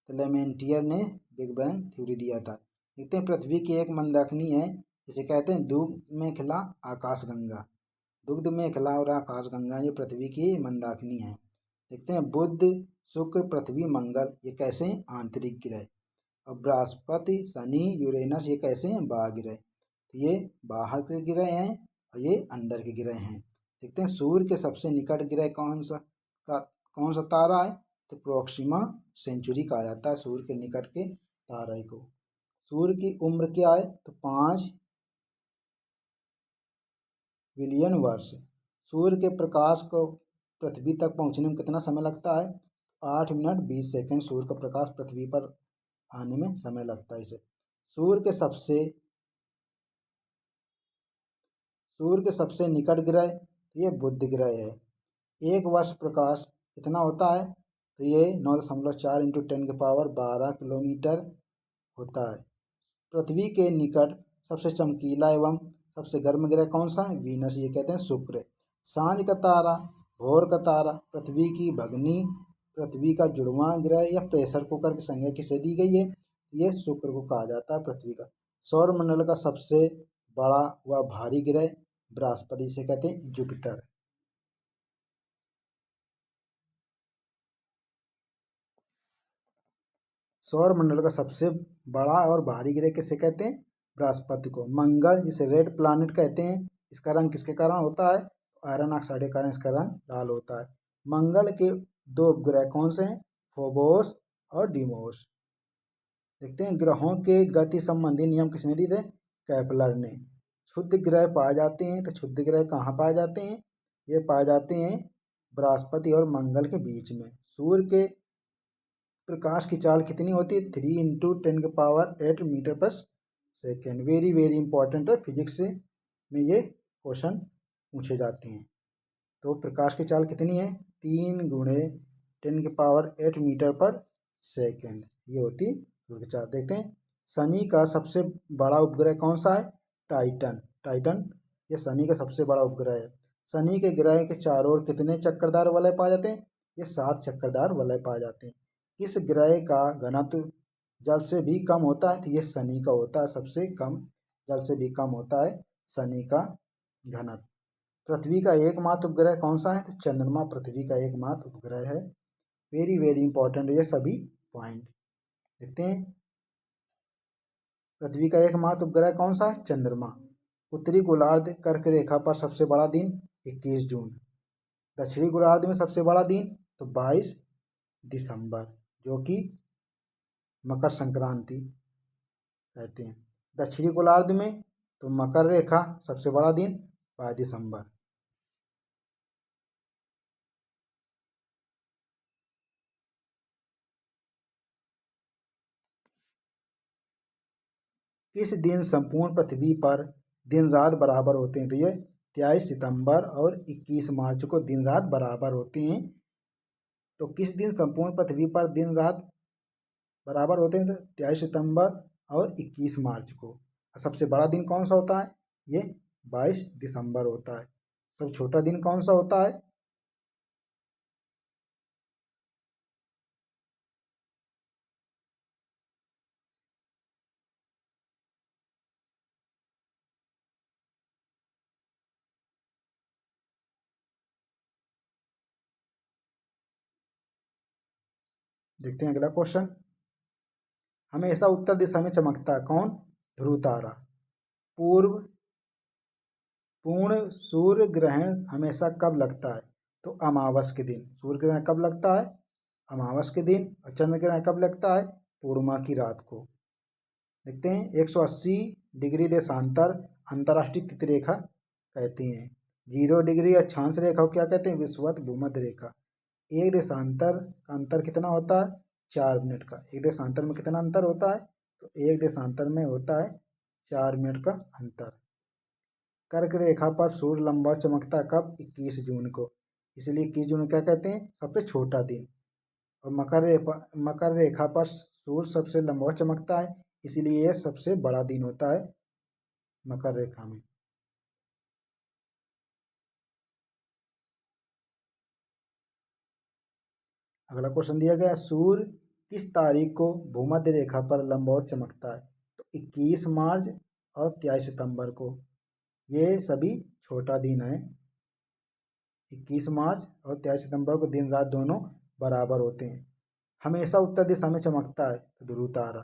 तो लेमेंटियर ने बिग बैंग थ्योरी दिया था। देखते हैं पृथ्वी की एक मंदाकिनी है जिसे कहते हैं दुग्ध मेखला आकाशगंगा। दुग्ध मेखला और आकाशगंगा ये पृथ्वी की मंदाकिनी है। देखते हैं बुध, शुक्र, पृथ्वी, मंगल ये कैसे हैं? आंतरिक ग्रह। और बृहस्पति, शनि, यूरेनस ये कैसे हैं? बाह्य ग्रह। तो ये बाहर के ग्रह हैं और ये अंदर के ग्रह हैं। देखते हैं सूर्य के सबसे निकट ग्रह कौन सा तारा है? तो प्रोक्सिमा सेंचुरी कहा जाता है सूर्य के निकट के तारे को। सूर्य की उम्र क्या है? तो 5 बिलियन वर्ष। सूर्य के प्रकाश को पृथ्वी तक पहुंचने में कितना समय लगता है? 8 मिनट 20 सेकंड सूर्य का प्रकाश पृथ्वी पर आने में समय लगता है इसे। सूर्य के सबसे निकट ग्रह ये बुध ग्रह है। एक वर्ष प्रकाश कितना होता है? तो ये 9.4 इंटू 10⁻12 किलोमीटर होता है। पृथ्वी के निकट सबसे चमकीला एवं सबसे गर्म ग्रह कौन सा है? वीनस, ये कहते हैं शुक्र। सांझ का तारा, भोर का तारा, पृथ्वी की भगनी, पृथ्वी का जुड़वां ग्रह या प्रेशर कुकर की संज्ञा किसे दी गई है? ये शुक्र को कहा जाता है पृथ्वी का। सौर मंडल का सबसे बड़ा व भारी ग्रह बृहस्पति से कहते हैं जुपिटर। सौर मंडल का सबसे बड़ा और भारी ग्रह किसे कहते हैं? बृहस्पति को। मंगल जिसे रेड प्लैनेट कहते हैं, इसका रंग किसके कारण होता है? आयरन ऑक्साइड के कारण इसका रंग लाल होता है। मंगल के 2 उपग्रह कौन से हैं? फोबोस और डीमोस। देखते हैं ग्रहों के गति संबंधी नियम किसने दिए थे? केपलर ने। क्षुद्र ग्रह पाए जाते हैं, तो क्षुद्र ग्रह कहाँ पाए जाते हैं? ये पाए जाते हैं बृहस्पति और मंगल के बीच में। सूर्य के प्रकाश की चाल कितनी होती है? 3 इंटू 10⁸ मीटर पर सेकेंड। वेरी वेरी इंपॉर्टेंट है, फिजिक्स में ये क्वेश्चन पूछे जाते हैं। तो प्रकाश की चाल कितनी है? 3 गुणे 10⁸ मीटर पर सेकेंड ये होती सूर्य की चाल। देखते हैं शनि का सबसे बड़ा उपग्रह कौन सा है? टाइटन। टाइटन ये शनि का सबसे बड़ा उपग्रह है। शनि के ग्रह के चारों ओर कितने चक्करदार वलय पाए जाते हैं? ये 7 चक्करदार वलय पाए जाते हैं। किस ग्रह का घनत्व जल से भी कम होता है? तो ये शनि का होता है, सबसे कम जल से भी कम होता है शनि का घनत्व। पृथ्वी का एकमात्र उपग्रह कौन सा है? तो चंद्रमा पृथ्वी का एकमात्र उपग्रह है। वेरी वेरी इंपॉर्टेंट ये सभी पॉइंट। देखते हैं पृथ्वी का एकमात्र उपग्रह कौन सा है? चंद्रमा। उत्तरी गोलार्ध कर्क रेखा पर सबसे बड़ा दिन 21 जून। दक्षिणी गोलार्ध में सबसे बड़ा दिन तो 22 दिसंबर, जो कि मकर संक्रांति कहते हैं। दक्षिणी गोलार्ध में तो मकर रेखा सबसे बड़ा दिन 22 दिसंबर। किस दिन संपूर्ण पृथ्वी पर दिन रात बराबर होते हैं? तो ये 23 सितंबर और 21 मार्च को दिन रात बराबर होते हैं। तो किस दिन संपूर्ण पृथ्वी पर दिन रात बराबर होते हैं? तो 23 सितंबर और 21 मार्च को। सबसे बड़ा दिन कौन सा होता है? ये 22 दिसंबर होता है। सबसे छोटा दिन कौन सा होता है? देखते हैं अगला क्वेश्चन। हमेशा उत्तर दिशा में चमकता है कौन? ध्रुव तारा। पूर्व पूर्ण सूर्य ग्रहण हमेशा कब लगता है? तो अमावस के दिन। सूर्य ग्रहण कब लगता है? अमावस के दिन। और चंद्र ग्रहण कब लगता है? पूर्णिमा की रात को। देखते हैं 180 डिग्री देशांतर अंतर्राष्ट्रीय तिथि रेखा कहते हैं। 0 डिग्री अक्षांश रेखा को क्या कहते हैं? विषुवत भूमध्य रेखा। एक देशांतर का अंतर कितना होता है? 4 मिनट का। एक देशांतर में कितना अंतर होता है? तो एक देशांतर में होता है 4 मिनट का अंतर। कर्क रेखा पर सूर्य लंबा चमकता कब? 21 जून को। इसलिए 21 जून क्या कहते हैं? सबसे छोटा दिन। और मकर रेखा पर सूर्य सबसे लंबा चमकता है, इसीलिए यह सबसे बड़ा दिन होता है मकर रेखा में। अगला क्वेश्चन दिया गया, सूर्य किस तारीख को भूमध्य रेखा पर लंबवत चमकता है? तो 21 मार्च और 23 सितंबर को। ये सभी छोटा दिन है। 21 मार्च और 23 सितंबर को दिन रात दोनों बराबर होते हैं। हमेशा उत्तर दिशा में चमकता है तो ध्रुव तारा।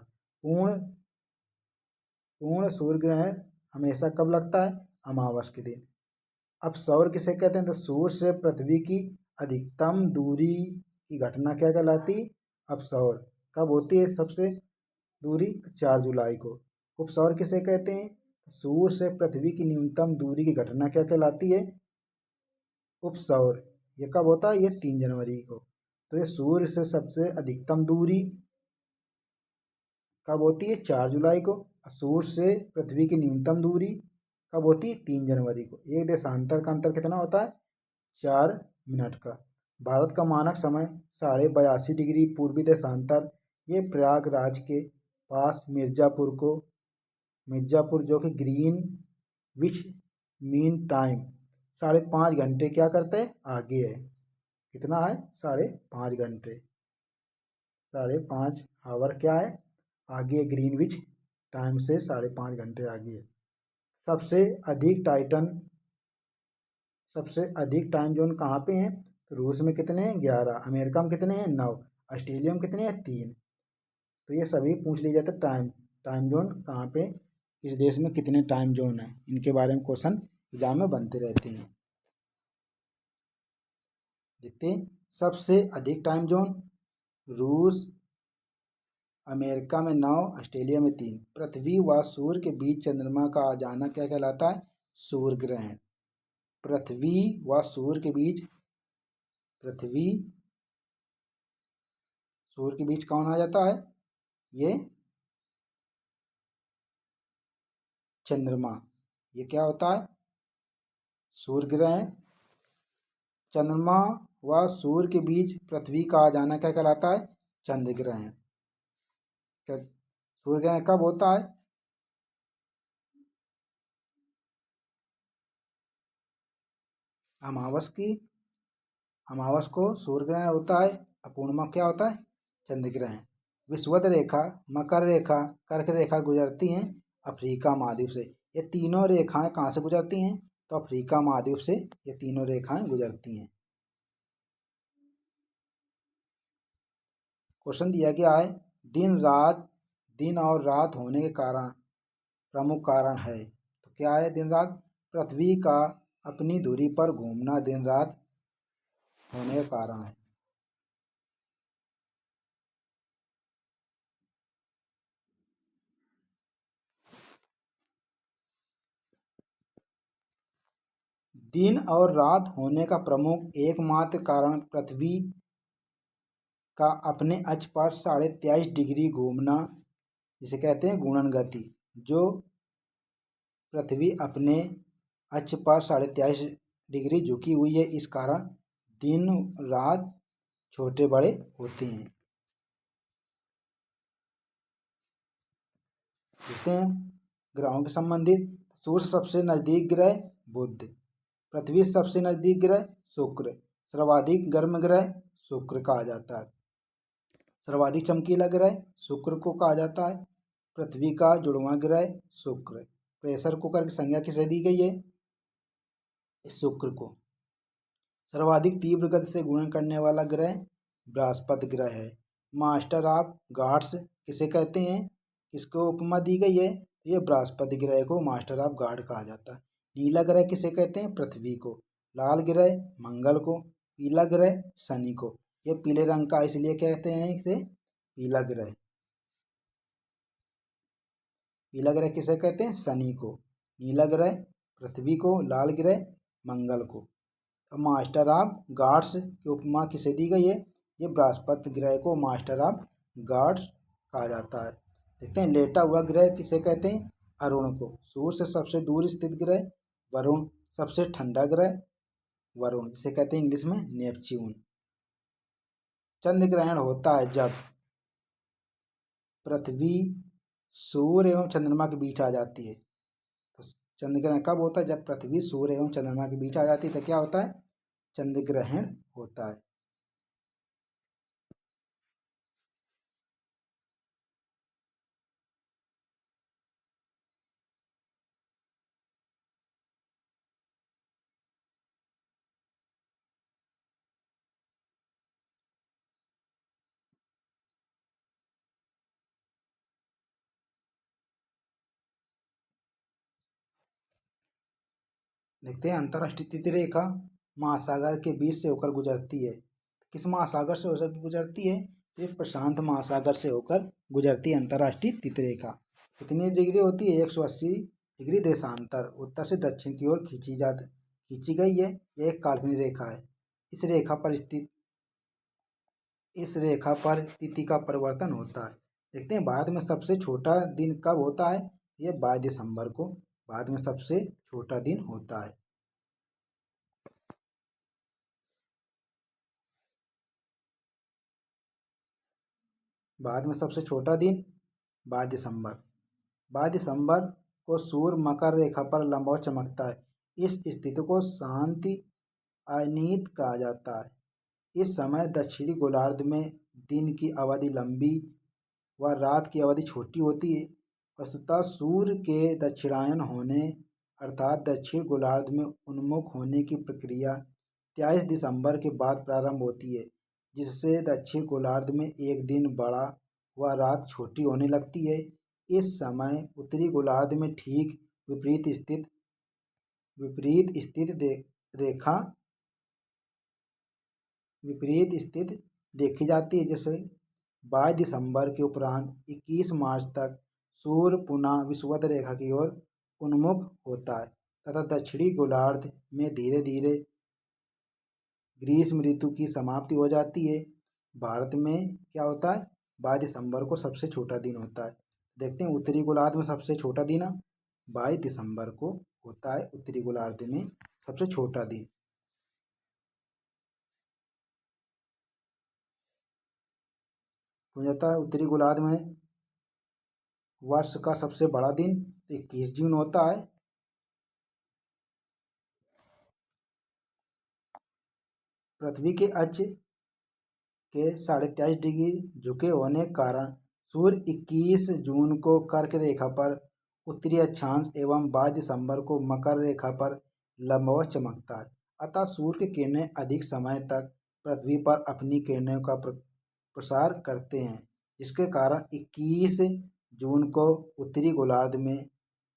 पूर्ण सूर्य ग्रहण हमेशा कब लगता है? अमावस के दिन। अब सौर किसे कहते हैं? तो सूर्य से पृथ्वी की अधिकतम दूरी की घटना क्या कहलाती? अब सौर कब होती है सबसे दूरी? 4 जुलाई को। उपसौर किसे कहते हैं? सूर्य से पृथ्वी की न्यूनतम दूरी की घटना क्या कहलाती है? उपसौर। ये कब होता है? ये 3 जनवरी को। तो ये सूर्य से सबसे अधिकतम दूरी कब होती है? 4 जुलाई को। सूर्य से पृथ्वी की न्यूनतम दूरी कब होती है? 3 जनवरी को। एक देशांतर का अंतर कितना होता है? 4 मिनट का। भारत का मानक समय 82.5 डिग्री पूर्वी देशांतर। ये प्रयागराज के पास मिर्जापुर जो कि ग्रीन विच मीन टाइम 5.5 घंटे क्या करते हैं? आगे है। कितना है? 5.5 घंटे। 5.5 आवर क्या है? आगे ग्रीनविच टाइम से 5.5 घंटे आगे है। सबसे अधिक टाइम जोन कहाँ पे हैं? रूस में कितने हैं? 11। अमेरिका में कितने हैं? 9। ऑस्ट्रेलिया में कितने हैं? 3। तो ये सभी पूछ लिया जाता है टाइम जोन कहाँ पे, किस देश में कितने टाइम जोन है, इनके बारे में क्वेश्चन एग्जाम में बनते रहते हैं। देखते हैं सबसे अधिक टाइम जोन रूस, अमेरिका में 9, ऑस्ट्रेलिया में 3। पृथ्वी व सूर्य के बीच चंद्रमा का आ जाना क्या कहलाता है? सूर्य ग्रहण। पृथ्वी व सूर्य के बीच कौन आ जाता है? ये चंद्रमा। ये क्या होता है? सूर्य ग्रहण। चंद्रमा व सूर्य के बीच पृथ्वी का आ जाना क्या कहलाता है? चंद्र ग्रहण। सूर्य ग्रहण कब होता है? अमावस को सूर्य ग्रहण होता है। पूर्णिमा क्या होता है? चंद्र ग्रहण। विषुवत रेखा, मकर रेखा, कर्क रेखा गुजरती हैं अफ्रीका महाद्वीप से। ये तीनों रेखाएं कहाँ से गुजरती हैं? तो अफ्रीका महाद्वीप से ये तीनों रेखाएं गुजरती हैं। क्वेश्चन दिया गया है, दिन और रात होने के कारण प्रमुख कारण है। तो क्या है दिन रात? पृथ्वी का अपनी धुरी पर घूमना दिन रात होने का कारण है। दिन और रात होने का प्रमुख एकमात्र कारण पृथ्वी का अपने अक्ष पर 23.5 डिग्री घूमना, जिसे कहते हैं घूर्णन गति। जो पृथ्वी अपने अक्ष पर 23.5 डिग्री झुकी हुई है, इस कारण दिन रात छोटे बड़े होते हैं। देखते हैं ग्रहों के संबंधित। सूर्य सबसे नजदीक ग्रह बुध, पृथ्वी सबसे नजदीक ग्रह शुक्र, सर्वाधिक गर्म ग्रह शुक्र कहा जाता है। सर्वाधिक चमकीला ग्रह शुक्र को कहा जाता है। पृथ्वी का जुड़वां ग्रह शुक्र। प्रेशर कुकर की संज्ञा किसे दी गई है? शुक्र को। सर्वाधिक तीव्र गति से घूर्णन करने वाला ग्रह बृहस्पति ग्रह है। मास्टर ऑफ गॉड्स किसे कहते हैं? किसको उपमा दी गई है? ये बृहस्पति ग्रह को मास्टर ऑफ गॉड कहा जाता है। नीला ग्रह किसे कहते हैं? पृथ्वी को। लाल ग्रह मंगल को। पीला ग्रह शनि को। ये पीले रंग का इसलिए कहते हैं इसे पीला ग्रह। पीला ग्रह किसे कहते हैं? शनि को। नीला ग्रह पृथ्वी को। लाल ग्रह मंगल को। अब मास्टर ऑफ गॉड्स की उपमा किसे दी गई है? ये बृहस्पति ग्रह को मास्टर ऑफ गॉड्स कहा जाता है। देखते हैं लेटा हुआ ग्रह किसे कहते हैं? अरुण को। सूर्य से सबसे दूर स्थित ग्रह वरुण। सबसे ठंडा ग्रह वरुण, जिसे कहते हैं इंग्लिश में नेपच्यून। चंद्र ग्रहण होता है जब पृथ्वी सूर्य एवं चंद्रमा के बीच आ जाती है। तो चंद्र ग्रहण कब होता है? जब पृथ्वी सूर्य एवं चंद्रमा के बीच आ जाती है तो क्या होता है? चंद्र ग्रहण होता है। देखते हैं अंतर्राष्ट्रीय तिथि रेखा महासागर के बीच से होकर गुजरती है। किस महासागर से होकर गुजरती है? ये प्रशांत महासागर से होकर गुजरती है अंतर्राष्ट्रीय तिथि रेखा। कितनी डिग्री होती है? 180 डिग्री देशांतर उत्तर से दक्षिण की ओर खींची गई है। यह एक काल्पनिक रेखा है। इस रेखा पर तिथि का परिवर्तन होता है। देखते हैं बाद में सबसे छोटा दिन कब होता है? ये 22 दिसंबर को बाद में सबसे छोटा दिन होता है। बाद में सबसे छोटा दिन 22 दिसंबर। 22 दिसंबर को सूर्य मकर रेखा पर लंबवत चमकता है। इस स्थिति को शांति अनियत कहा जाता है। इस समय दक्षिणी गोलार्ध में दिन की अवधि लंबी व रात की अवधि छोटी होती है। वस्तुतः सूर्य के दक्षिणायन होने अर्थात दक्षिण गोलार्ध में उन्मुख होने की प्रक्रिया 23 दिसंबर के बाद प्रारंभ होती है, जिससे दक्षिण गोलार्ध में एक दिन बड़ा व रात छोटी होने लगती है। इस समय उत्तरी गोलार्ध में ठीक विपरीत स्थित देखी जाती है। जैसे 22 दिसंबर के उपरांत 21 मार्च तक सूर्य पुनः विषुवत रेखा की ओर उन्मुख होता है तथा दक्षिणी गोलार्ध में धीरे धीरे ग्रीष्म ऋतु की समाप्ति हो जाती है। भारत में क्या होता है? 22 दिसंबर को सबसे छोटा दिन होता है। देखते हैं उत्तरी गोलार्ध में सबसे छोटा दिन 22 दिसंबर को होता है। उत्तरी गोलार्ध में सबसे छोटा दिन। हो जाता है उत्तरी गोलार्ध में वर्ष का सबसे बड़ा दिन 21 जून होता है। पृथ्वी के अक्ष के 23.5 डिग्री झुके होने के कारण सूर्य 21 जून को कर्क रेखा पर उत्तरी अक्षांश एवं 22 दिसंबर को मकर रेखा पर लंबवत चमकता है। अतः सूर्य की किरणें अधिक समय तक पृथ्वी पर अपनी किरणों का प्रसार करते हैं, जिसके कारण 21 जून को उत्तरी गोलार्ध में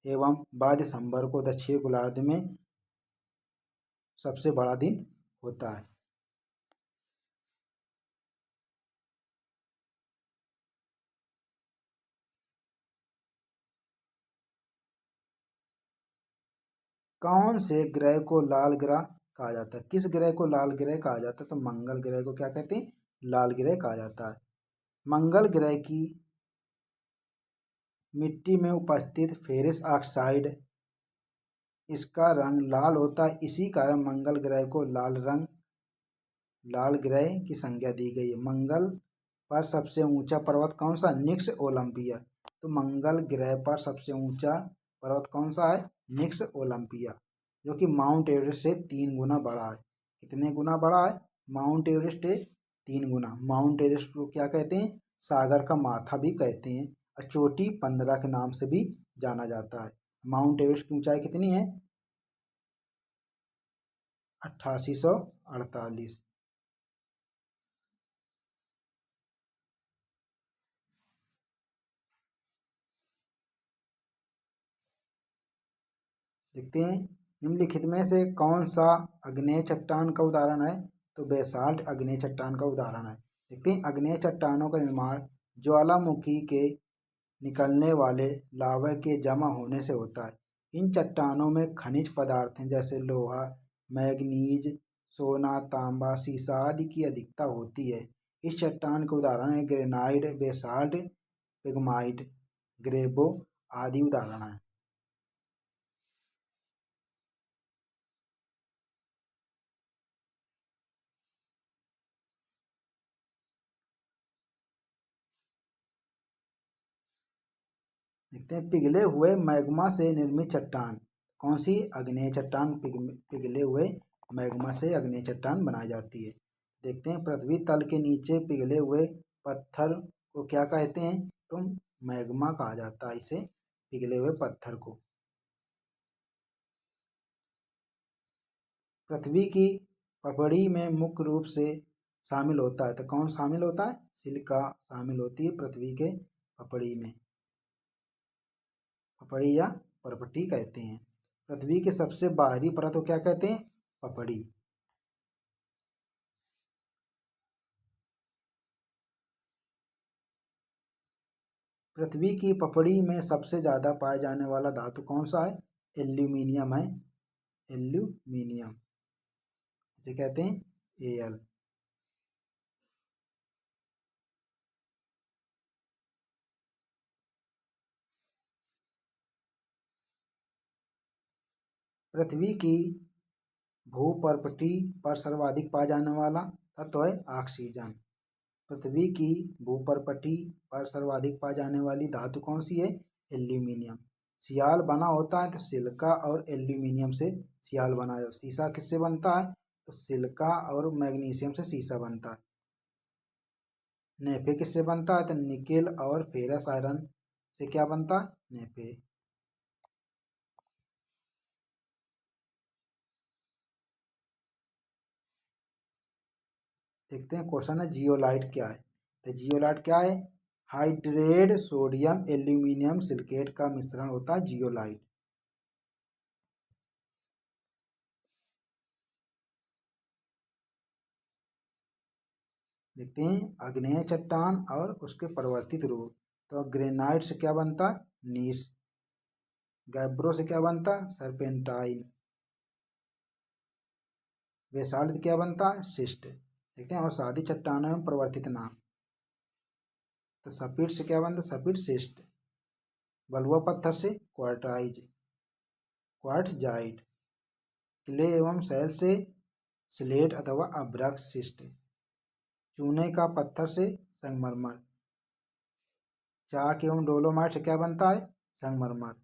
एवं 22 दिसंबर को दक्षिणी गोलार्ध में सबसे बड़ा दिन होता है। कौन से ग्रह को लाल ग्रह कहा जाता है? किस ग्रह को लाल ग्रह कहा जाता है? तो मंगल ग्रह को क्या कहते हैं? लाल ग्रह कहा जाता है। मंगल ग्रह की मिट्टी में उपस्थित फेरस ऑक्साइड, इसका रंग लाल होता है। इसी कारण मंगल ग्रह को लाल ग्रह की संज्ञा दी गई है। मंगल पर सबसे ऊंचा पर्वत कौन सा? निक्स ओलंपिया। तो मंगल ग्रह पर सबसे ऊंचा पर्वत कौन सा है? निक्स ओलंपिया, जो कि माउंट एवरेस्ट से 3 गुना बड़ा है। कितने गुना बड़ा है? माउंट एवरेस्ट से 3 गुना। माउंट एवरेस्ट को क्या कहते हैं? सागर का माथा भी कहते हैं और चोटी 15 के नाम से भी जाना जाता है। माउंट एवरेस्ट की ऊंचाई कितनी है? 8848। देखते हैं, निम्नलिखित में से कौन सा आग्नेय चट्टान का उदाहरण है? तो बेसाल्ट आग्नेय चट्टान का उदाहरण है। देखते हैं, आग्नेय चट्टानों का निर्माण ज्वालामुखी के निकलने वाले लावा के जमा होने से होता है। इन चट्टानों में खनिज पदार्थ हैं, जैसे लोहा, मैग्नीज, सोना, तांबा, सीसा आदि की अधिकता होती है। इस चट्टान के उदाहरण है ग्रेनाइट, बेसाल्ट, पिग्माइट, ग्रेबो आदि उदाहरण हैं। देखते हैं, पिघले हुए मैग्मा से निर्मित चट्टान कौन सी? आग्नेय चट्टान। पिघले हुए मैग्मा से आग्नेय चट्टान बनाई जाती है। देखते हैं, पृथ्वी तल के नीचे पिघले हुए पत्थर को क्या कहते हैं? तो मैग्मा कहा जाता है इसे, पिघले हुए पत्थर को। पृथ्वी की पपड़ी में मुख्य रूप से शामिल होता है, तो कौन शामिल होता है? सिलिका शामिल होती है पृथ्वी के पपड़ी में। पपड़ी या परपटी कहते हैं। पृथ्वी के सबसे बाहरी परत को क्या कहते हैं? पपड़ी। पृथ्वी की पपड़ी में सबसे ज्यादा पाया जाने वाला धातु कौन सा है? एल्यूमीनियम है। एल्यूमीनियम, इसे कहते हैं एल। पृथ्वी की भूपर्पटी पर सर्वाधिक पाया जाने वाला तत्व है ऑक्सीजन। पृथ्वी की भूपर्पटी पर सर्वाधिक पाई जाने वाली धातु कौन सी है? एल्यूमीनियम। सियाल बना होता है तो सिलिका और एल्यूमीनियम से सियाल बना जाता है। शीशा किससे बनता है? तो सिलिका और मैग्नीशियम से शीशा बनता है। नेफे किससे बनता है? तो निकेल और फेरस आयरन से क्या बनता है? नेफे। देखते हैं, क्वेश्चन है जियोलाइट क्या है? तो जियोलाइट क्या है? हाइड्रेट सोडियम एल्यूमिनियम सिलिकेट का मिश्रण होता है जियोलाइट। देखते हैं, आग्नेय चट्टान और उसके परिवर्तित रूप। तो ग्रेनाइट से क्या बनता है? नीस। गैब्रो से क्या बनता है? सरपेंटाइन। बेसाल्ट से क्या बनता है? सिस्ट। देखते हैं, और सादी चट्टानों में परिवर्तित नाम। तो सफीड से क्या बनता है? सफीड सिस्ट। बलुआ पत्थर से क्वार्टाइज, क्वार्टजाइट। क्ले एवं सैल से स्लेट अथवा अभ्रक चूने का पत्थर से संगमरमर। चाक एवं डोलोमाइट से क्या बनता है? संगमरमर।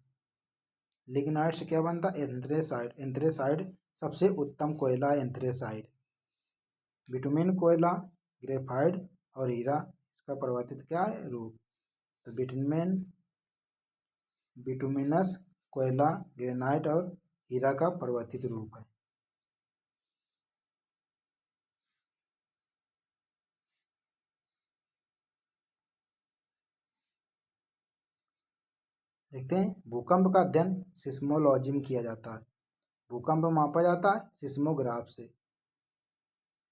लिग्नाइट से क्या बनता है? एंथ्रेसाइड। एंथ्रेसाइड सबसे उत्तम कोयला है, एंथ्रेसाइड। बिटुमिन कोयला, ग्रेफाइट और हीरा, इसका परिवर्तित क्या है? रूप। तो बिटुमिनस कोयला, ग्रेनाइट और हीरा का परिवर्तित रूप है। देखते हैं, भूकंप का अध्ययन सिस्मोलॉजी में किया जाता है। भूकंप मापा जाता है सिस्मोग्राफ से।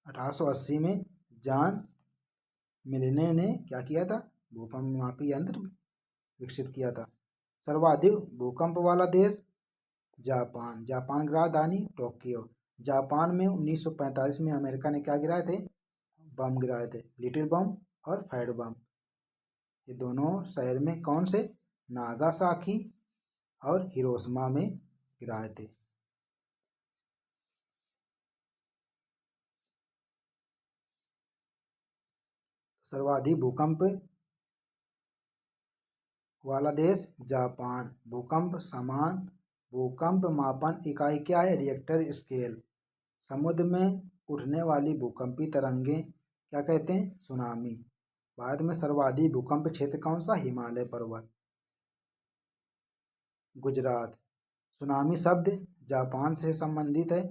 1880 में जॉन मिलने ने क्या किया था? भूकंप मापी यंत्र विकसित किया था। सर्वाधिक भूकंप वाला देश जापान। जापान की राजधानी टोक्यो। जापान में 1945 में अमेरिका ने क्या गिराए थे? बम गिराए थे, लिटिल बम और फैट बम। ये दोनों शहर में कौन से? नागासाकी और हिरोशिमा में गिराए थे। सर्वाधिक भूकंप वाला देश जापान। भूकंप मापन इकाई क्या है? Richter scale. समुद्र में उठने वाली भूकंपी तरंगें क्या कहते हैं? सुनामी। भारत में सर्वाधिक भूकंप क्षेत्र कौन सा? हिमालय पर्वत। गुजरात। सुनामी शब्द जापान से संबंधित है।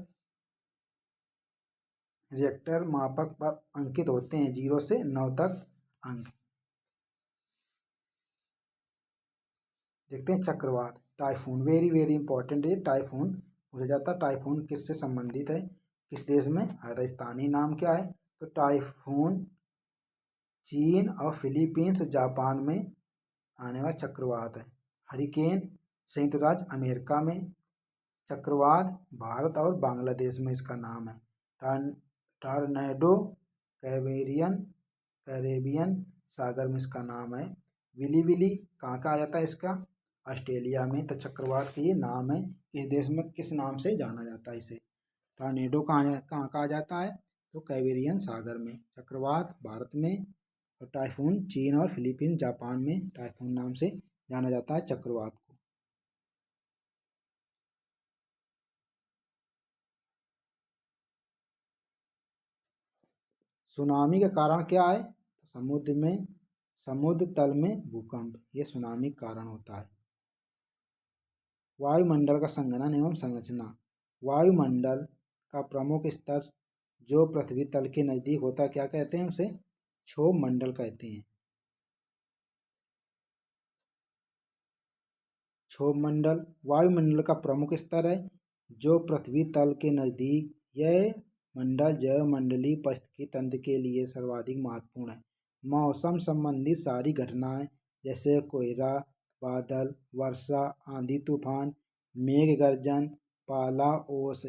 रिएक्टर मापक पर अंकित होते हैं 0 से 9 तक अंक। देखते हैं चक्रवात, टाइफून। वेरी वेरी इंपॉर्टेंट है टाइफून। पूछा जाता है टाइफून किससे संबंधित है, किस देश में आया था, स्थानीय नाम क्या है? तो टाइफून चीन और फिलीपींस और जापान में आने वाला चक्रवात है। हरिकेन संयुक्त राज्य अमेरिका में। चक्रवात भारत और बांग्लादेश में इसका नाम है। टॉर्नेडो कैरेबियन सागर में इसका नाम है। विली विली कहाँ का आ जाता है इसका? ऑस्ट्रेलिया में। तो चक्रवात का ये नाम है, इस देश में किस नाम से जाना जाता है इसे? टॉर्नेडो कहाँ का आ जाता है? तो कैरेबियन सागर में। चक्रवात भारत में और टाइफून चीन और फिलीपींस जापान में टाइफून नाम से जाना जाता है चक्रवात को। सुनामी का कारण क्या है? समुद्र तल में भूकंप, ये सुनामी कारण होता है। वायुमंडल का संघनन एवं संरचना। वायुमंडल का प्रमुख स्तर जो पृथ्वी तल के नजदीक होता है क्या कहते हैं? उसे क्षोभ मंडल कहते हैं। क्षोभ मंडल वायुमंडल का प्रमुख स्तर है जो पृथ्वी तल के नजदीक। यह मंडल जैवमंडलीय पारिस्थितिकी तंत्र के लिए सर्वाधिक महत्वपूर्ण है। मौसम संबंधी सारी घटनाएं जैसे कोहरा, बादल, वर्षा, आंधी तूफान, मेघ गर्जन, पाला, ओस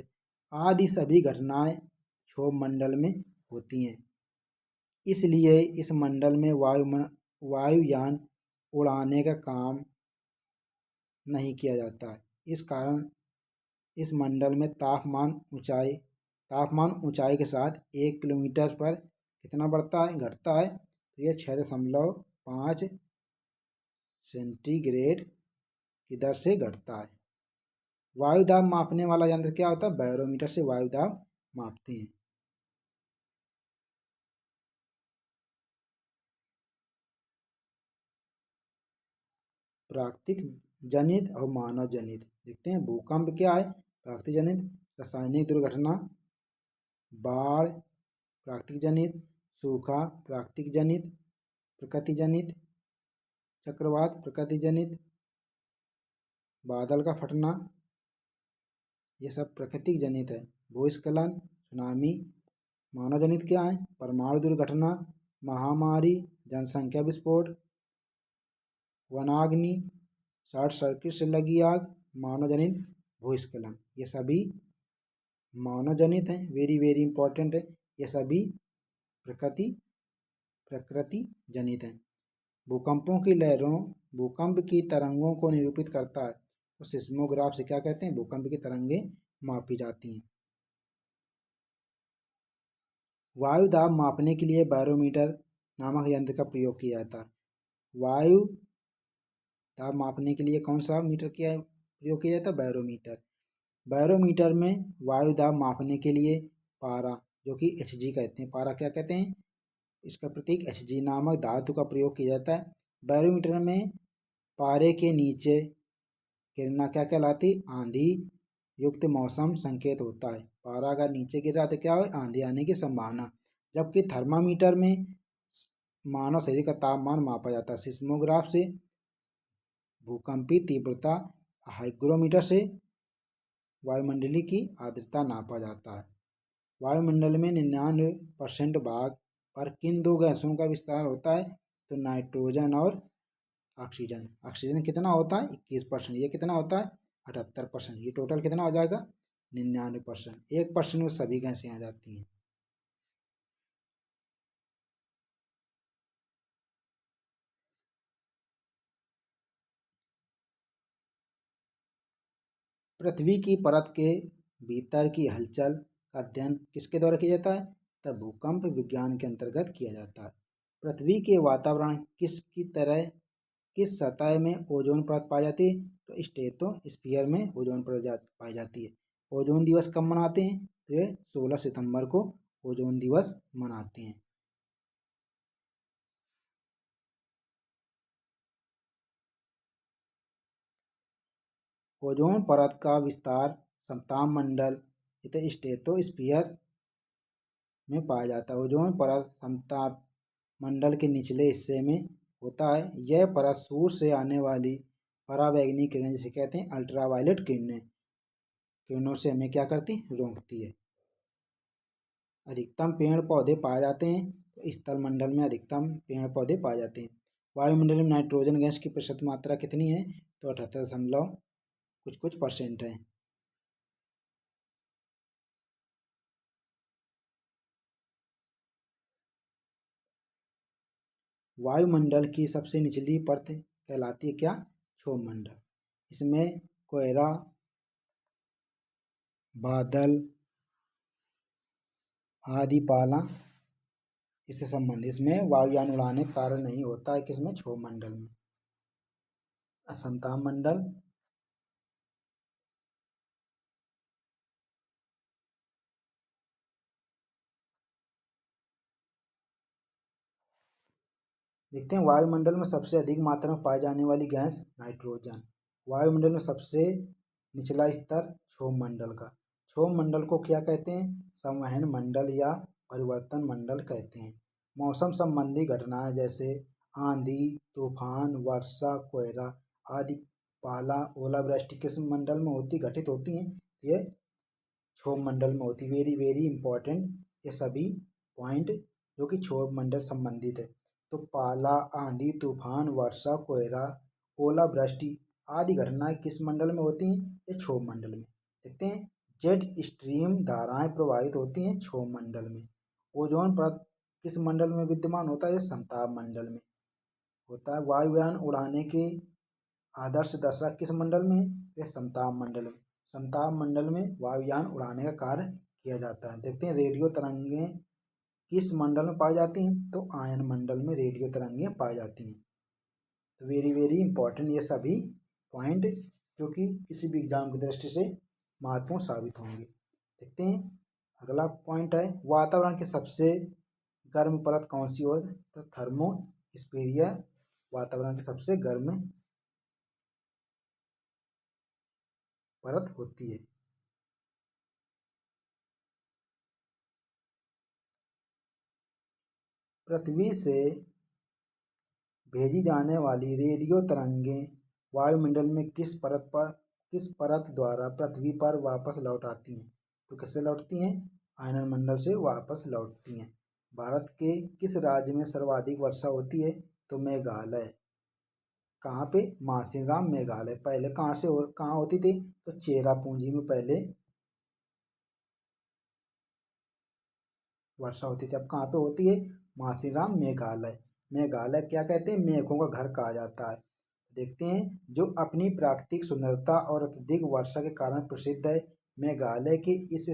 आदि सभी घटनाएं क्षोभ मंडल में होती हैं। इसलिए इस मंडल में वायुयान उड़ाने का काम नहीं किया जाता है। इस कारण इस मंडल में तापमान ऊंचाई के साथ 1 किलोमीटर पर कितना बढ़ता है? घटता है। तो यह 6.5 सेंटीग्रेड की दर से घटता है। वायुदाब मापने वाला यंत्र क्या होता है? बैरोमीटर से वायुदाब मापते हैं। प्राकृतिक जनित और मानव जनित देखते हैं। भूकंप क्या है? प्राकृतिक जनित। रासायनिक दुर्घटना, बाढ़ प्राकृतिक जनित, सूखा प्राकृतिक जनित, प्रकृति जनित, चक्रवात प्रकृति जनित, बादल का फटना ये सब प्राकृतिक जनित है। भूस्खलन, सुनामी। मानव जनित क्या है? परमाणु दुर्घटना, महामारी, जनसंख्या विस्फोट, वनाग्नि, शॉर्ट सर्किट से लगी आग, मानव जनित भूस्खलन। ये सभी मानव जनित हैं। वेरी वेरी इंपॉर्टेंट है। ये सभी प्रकृति जनित हैं। भूकंपों की लहरों भूकंप की तरंगों को निरूपित करता है। तो सिस्मोग्राफ से क्या कहते हैं? भूकंप की तरंगें मापी जाती हैं। वायु दाब मापने के लिए बैरोमीटर नामक यंत्र का प्रयोग किया जाता है। वायु दाब मापने के लिए कौन सा मीटर प्रयोग किया जाता है? बैरोमीटर। बैरोमीटर में वायु दाब मापने के लिए पारा जो कि Hg कहते हैं, पारा क्या कहते हैं? इसका प्रतीक Hg नामक धातु का प्रयोग किया जाता है। बैरोमीटर में पारे के नीचे गिरना क्या कहलाती? आंधी युक्त मौसम संकेत होता है। पारा अगर नीचे गिर रहा तो क्या हो? आंधी आने की संभावना। जबकि थर्मामीटर में मानव शरीर का तापमान मापा जाता है। सिस्मोग्राफ से भूकंपी तीव्रता, हाइग्रोमीटर से वायुमंडलीय की आर्द्रता नापा जाता है। वायुमंडल में 99% भाग पर किन दो गैसों का विस्तार होता है? तो नाइट्रोजन और ऑक्सीजन। ऑक्सीजन कितना होता है? 21%। ये कितना होता है? 78%। ये टोटल कितना हो जाएगा 99%। 1% में सभी गैसें आ जाती हैं। पृथ्वी की परत के भीतर की हलचल का अध्ययन किसके द्वारा किया जाता है? तब भूकंप विज्ञान के अंतर्गत किया जाता है। पृथ्वी के वातावरण किस सतह में ओजोन परत पाई जाती है? तो स्ट्रेटोस्फीयर में ओजोन परत पाई जाती है। ओजोन दिवस कब मनाते हैं? तो ये 16 सितंबर को ओजोन दिवस मनाते हैं। ओजोन परत का विस्तार समतापमंडल स्ट्रेटोस्फीयर में पाया जाता है। ओजोन परत समतापमंडल के निचले हिस्से में होता है। यह परत सूर्य से आने वाली पराबैंगनी किरणें, जिसे कहते हैं अल्ट्रावायलेट किरणों से हमें क्या करती है? रोकती है। अधिकतम पेड़ पौधे पाए जाते हैं। तो स्थल मंडल में अधिकतम पेड़ पौधे पाए जाते हैं। वायुमंडल में नाइट्रोजन गैस की प्रतिशत मात्रा कितनी है? तो 78 कुछ परसेंट है। वायुमंडल की सबसे निचली परत कहलाती है क्या? क्षोभमंडल। इसमें कोहरा, बादल आदि पाला इससे संबंधित, इसमें वायुयान उड़ाने का कारण नहीं होता है। किसमें? क्षोभमंडल में। असंताप मंडल देखते हैं। वायुमंडल में सबसे अधिक मात्रा में पाई जाने वाली गैस नाइट्रोजन। वायुमंडल में सबसे निचला स्तर क्षोभमंडल का। क्षोभमंडल को क्या कहते हैं? संवहन मंडल या परिवर्तन मंडल कहते हैं। मौसम संबंधी घटनाएं जैसे आंधी, तूफान, वर्षा, कोहरा आदि, पाला, ओलावृष्टि किस मंडल में घटित होती हैं? ये क्षोभमंडल में होती। वेरी वेरी इंपॉर्टेंट ये सभी पॉइंट जो कि क्षोभमंडल संबंधित है। तो पाला, आंधी, तूफान, वर्षा, कोहरा, ओलावृष्टि आदि घटनाएं किस मंडल में होती हैं? ये क्षोभमंडल में। देखते हैं। जेट स्ट्रीम धाराएं प्रवाहित होती हैं क्षोभमंडल में। ओजोन परत किस मंडल में विद्यमान होता है? समताप मंडल में होता है। वायुयान उड़ाने के आदर्श दशा किस मंडल में है? यह समताप मंडल में। समताप मंडल में वायुयान उड़ाने का कार्य किया जाता है। देखते हैं। रेडियो तरंगें किस मंडल में पाई जाती हैं? तो आयन मंडल में रेडियो तरंगें पाई जाती हैं। तो वेरी वेरी इंपॉर्टेंट ये सभी पॉइंट जो कि किसी भी एग्जाम की दृष्टि से महत्वपूर्ण साबित होंगे। देखते हैं। अगला पॉइंट है वातावरण की सबसे गर्म परत कौन सी हो? तो थर्मोस्फीयर वातावरण की सबसे गर्म परत होती है। पृथ्वी से भेजी जाने वाली रेडियो तरंगें वायुमंडल में किस परत द्वारा पृथ्वी पर वापस लौट आती हैं? तो किससे लौटती हैं? आयनन मंडल से वापस लौटती हैं। भारत के किस राज्य में सर्वाधिक वर्षा होती है? तो मेघालय। कहाँ पे? मासिनराम मेघालय। पहले कहाँ होती थी? तो चेरापूंजी में पहले वर्षा होती थी। अब कहाँ पे होती है? मासिनराम मेघालय। मेघालय क्या कहते हैं? मेघों का घर कहा जाता है। देखते हैं। जो अपनी प्राकृतिक सुंदरता और अत्यधिक वर्षा के कारण प्रसिद्ध है। मेघालय के इस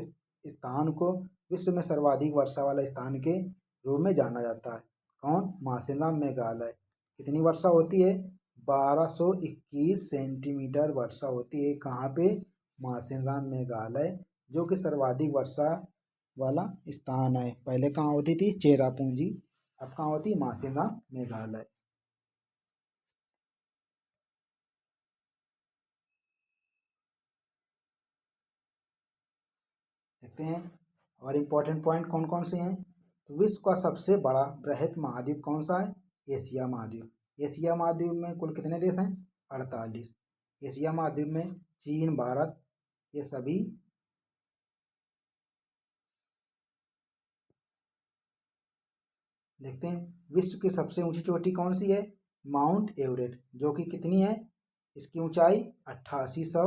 स्थान को विश्व में सर्वाधिक वर्षा वाला स्थान के रूप में जाना जाता है। कौन? मासिनराम मेघालय। कितनी वर्षा होती है? 1221 सेंटीमीटर वर्षा होती है। कहाँ पे? मासिनराम मेघालय, जो कि सर्वाधिक वर्षा वाला स्थान है। पहले कहाँ होती थी? चेरापूंजी। अब कहाँ होती है? मासिनराम मेघालय। देखते हैं। और इम्पोर्टेंट पॉइंट कौन कौन से हैं? तो विश्व का सबसे बड़ा बृहद महाद्वीप कौन सा है? एशिया महाद्वीप। एशिया महाद्वीप में कुल कितने देश हैं? 48। एशिया महाद्वीप में चीन, भारत ये सभी। देखते हैं। विश्व की सबसे ऊंची चोटी कौन सी है? माउंट एवरेस्ट, जो कि कितनी है? इसकी ऊंचाई 8800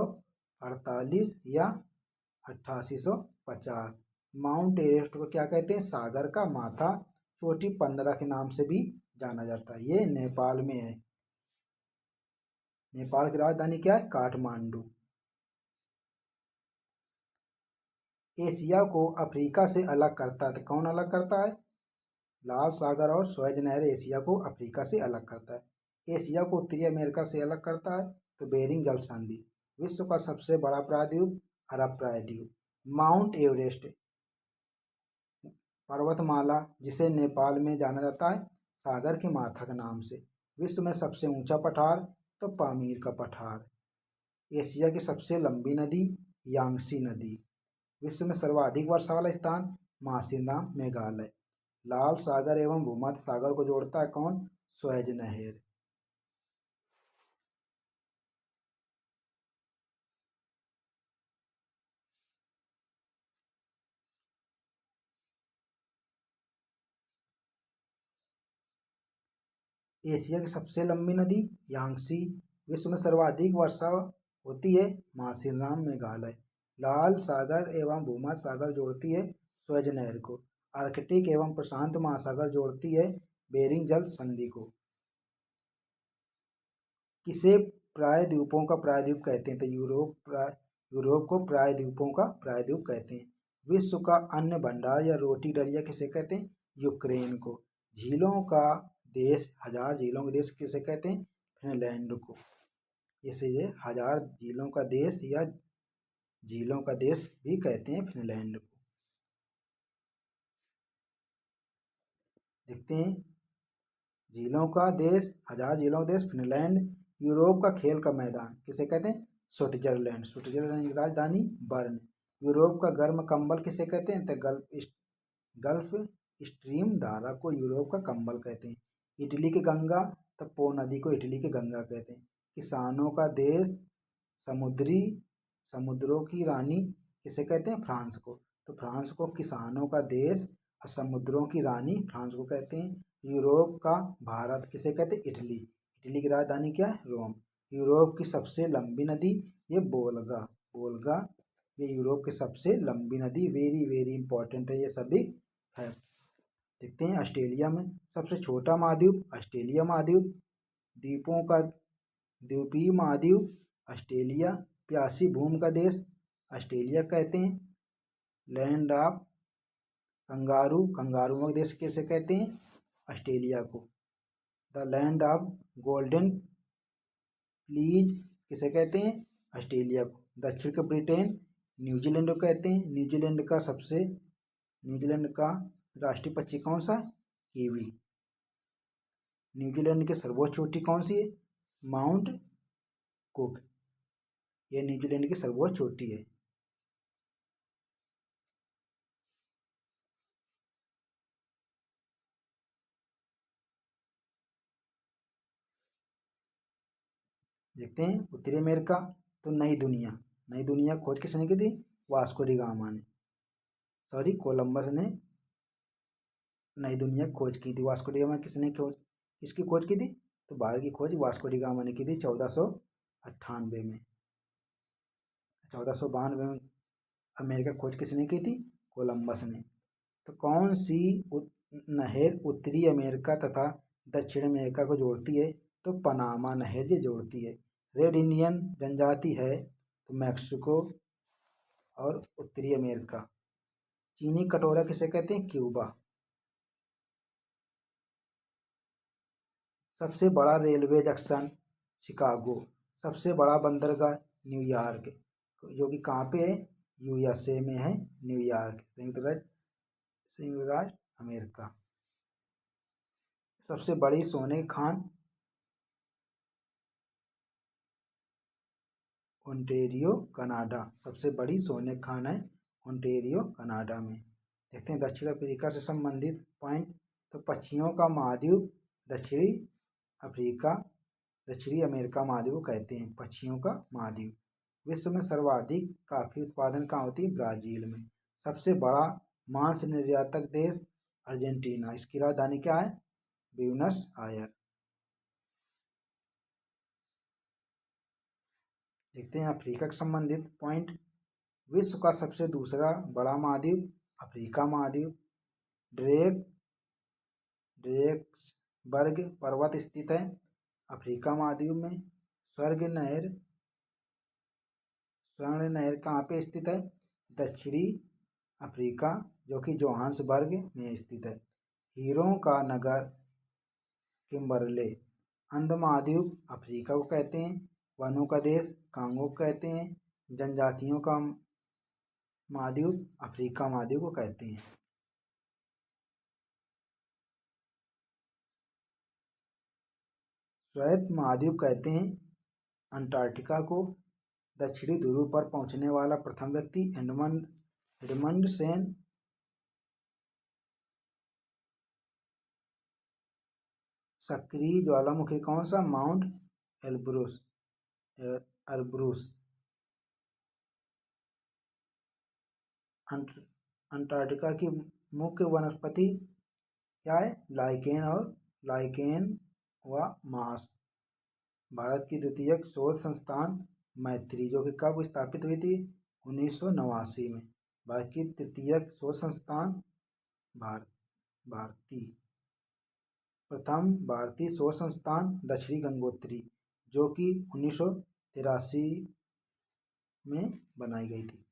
48 या 8850। माउंट एवरेस्ट को क्या कहते हैं? सागर का माथा, चोटी 15 के नाम से भी जाना जाता है। ये नेपाल में है। नेपाल की राजधानी क्या है? काठमांडू। एशिया को अफ्रीका से अलग करता है तो कौन अलग करता है? लाल सागर और स्वेज नहर एशिया को अफ्रीका से अलग करता है। एशिया को उत्तरी अमेरिका से अलग करता है तो बेरिंग जल संधि। विश्व का सबसे बड़ा प्रायद्वीप अरब प्रायद्वीप। माउंट एवरेस्ट पर्वतमाला जिसे नेपाल में जाना जाता है सागर के माथा के नाम से। विश्व में सबसे ऊंचा पठार तो पामीर का पठार। एशिया की सबसे लंबी नदी यांगसी नदी। विश्व में सर्वाधिक वर्षा वाला स्थान मासिनराम मेघालय। लाल सागर एवं भूमध्य सागर को जोड़ता है कौन? स्वेज नहर। एशिया की सबसे लंबी नदी यांगसी। विश्व में सर्वाधिक वर्षा होती है मासिनराम मेघालय। लाल सागर एवं भूमध्य सागर जोड़ती है स्वेज नहर को। आर्कटिक एवं प्रशांत महासागर जोड़ती है बेरिंग जल संधि को। किसे प्रायद्वीपों का प्रायद्वीप कहते हैं? तो यूरोप को प्रायद्वीपों का प्रायद्वीप कहते हैं। विश्व का अन्न भंडार या रोटी डलिया किसे कहते हैं? यूक्रेन को। झीलों का देश, हजार झीलों का देश किसे कहते हैं? फिनलैंड को। इसे ये हजार झीलों का देश या झीलों का देश भी कहते हैं फिनलैंड को। देखते हैं, झीलों का देश, हजार झीलों का देश फिनलैंड। यूरोप का खेल का मैदान किसे कहते हैं? स्विट्जरलैंड। स्विट्जरलैंड की राजधानी बर्न। यूरोप का गर्म कंबल किसे कहते हैं? तो गल्फ स्ट्रीम धारा को यूरोप का कंबल कहते हैं। इटली की गंगा तो पो नदी को इटली की गंगा कहते हैं। किसानों का देश, समुद्रों की रानी किसे कहते हैं? फ्रांस को। तो फ्रांस को किसानों का देश और समुद्रों की रानी फ्रांस को कहते हैं। यूरोप का भारत किसे कहते हैं? इटली। इटली की राजधानी क्या है? रोम। यूरोप की सबसे लंबी नदी ये वोल्गा। ये यूरोप की सबसे लंबी नदी। वेरी वेरी इंपॉर्टेंट है ये सभी है। देखते हैं, ऑस्ट्रेलिया में सबसे छोटा महाद्वीप ऑस्ट्रेलिया महाद्वीप। द्वीपों का द्वीपीय महाद्वीप ऑस्ट्रेलिया। प्यासी भूमि का देश ऑस्ट्रेलिया कहते हैं। लैंड ऑफ कंगारुओं का देश कैसे कहते हैं? ऑस्ट्रेलिया को। The land of golden please किसे कहते हैं? ऑस्ट्रेलिया को। दक्षिण का ब्रिटेन न्यूजीलैंड को कहते हैं। न्यूजीलैंड का राष्ट्रीय पक्षी कौन सा है? कीवी। न्यूजीलैंड की सर्वोच्च चोटी कौन सी है? Mount cook. यह न्यूजीलैंड की सर्वोच्च चोटी है। देखते हैं, उत्तरी अमेरिका तो नई दुनिया खोज किसने की थी? वास्को डी गामा ने, सॉरी कोलंबस ने नई दुनिया खोज की थी। वास्को डी गामा किसने इसकी खोज की थी? तो भारत की खोज वास्को डी गामा ने की थी 1498 में। 1492 में अमेरिका खोज किसने की थी? कोलंबस ने। तो कौन सी नहर उत्तरी अमेरिका तथा दक्षिण अमेरिका को जोड़ती है? तो पनामा नहर ये जोड़ती है। रेड इंडियन जनजाति है तो मैक्सिको और उत्तरी अमेरिका। चीनी कटोरा किसे कहते हैं? क्यूबा। सबसे बड़ा रेलवे जंक्शन शिकागो। सबसे बड़ा बंदरगाह न्यूयॉर्क, जो कि कहाँ पे है? यूएसए में है न्यूयॉर्क, संयुक्त राज्य अमेरिका। सबसे बड़ी सोने की खान ओंटेरियो कनाडा। सबसे बड़ी सोने की खान है ओंटेरियो कनाडा में। देखते हैं दक्षिण अफ्रीका से संबंधित पॉइंट। तो पक्षियों का महाद्वीप दक्षिणी अफ्रीका, दक्षिणी अमेरिका महाद्वीप को कहते हैं पक्षियों का महाद्वीप। विश्व में सर्वाधिक कॉफी उत्पादन कहाँ होती है? ब्राजील में। सबसे बड़ा मांस निर्यातक देश अर्जेंटीना। इसकी राजधानी क्या है? ब्यूनस आयर। देखते हैं अफ्रीका से संबंधित पॉइंट। विश्व का सबसे दूसरा बड़ा महाद्वीप अफ्रीका महाद्वीप। ड्रेक ड्रेक्सबर्ग पर्वत स्थित है अफ्रीका महाद्वीप में। स्वर्ण नहर कहाँ पे स्थित है? दक्षिणी अफ्रीका, जो कि जोहान्सबर्ग में स्थित है। हीरों का नगर किम्बरले। अंध महाद्वीप अफ्रीका को कहते हैं। वनों का देश कांगो को कहते हैं। जनजातियों का महाद्वीप अफ्रीका महाद्वीप को कहते हैं। श्वेत महाद्वीप कहते हैं अंटार्कटिका को। दक्षिणी ध्रुव पर पहुंचने वाला प्रथम व्यक्ति एडमंड सेन। सक्रिय ज्वालामुखी कौन सा? Mount Elbrus. अंटार्कटिका की मुख्य वनस्पति क्या है? लाइकेन व मास। भारत की द्वितीय शोध संस्थान मैत्री, जो कि कब स्थापित हुई थी? 1989 में। भारत की तृतीय शोध संस्थान प्रथम भारतीय शोध संस्थान दक्षिणी गंगोत्री, जो कि 1983 में बनाई गई थी।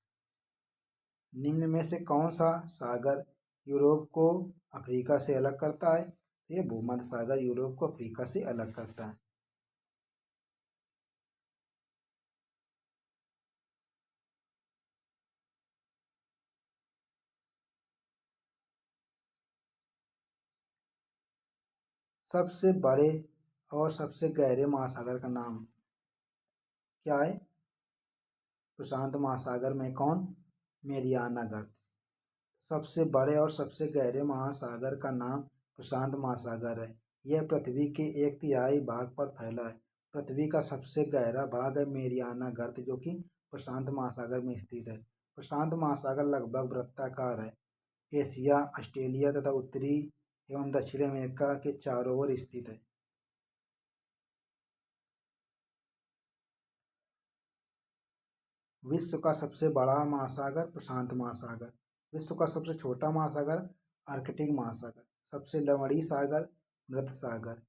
निम्न में से कौन सा सागर यूरोप को अफ्रीका से अलग करता है? ये भूमध्य सागर यूरोप को अफ्रीका से अलग करता है। सबसे बड़े और सबसे गहरे महासागर का नाम क्या है? प्रशांत महासागर में कौन? मेरियाना गर्त। सबसे बड़े और सबसे गहरे महासागर का नाम प्रशांत महासागर है। यह पृथ्वी के 1/3 भाग पर फैला है। पृथ्वी का सबसे गहरा भाग है मेरियाना गर्त, जो कि प्रशांत महासागर में स्थित है। प्रशांत महासागर लगभग वृत्ताकार है। एशिया, ऑस्ट्रेलिया तथा उत्तरी एवं दक्षिण अमेरिका के चारों ओर स्थित है। विश्व का सबसे बड़ा महासागर प्रशांत महासागर। विश्व का सबसे छोटा महासागर आर्कटिक महासागर। सबसे लवणीय सागर मृत सागर।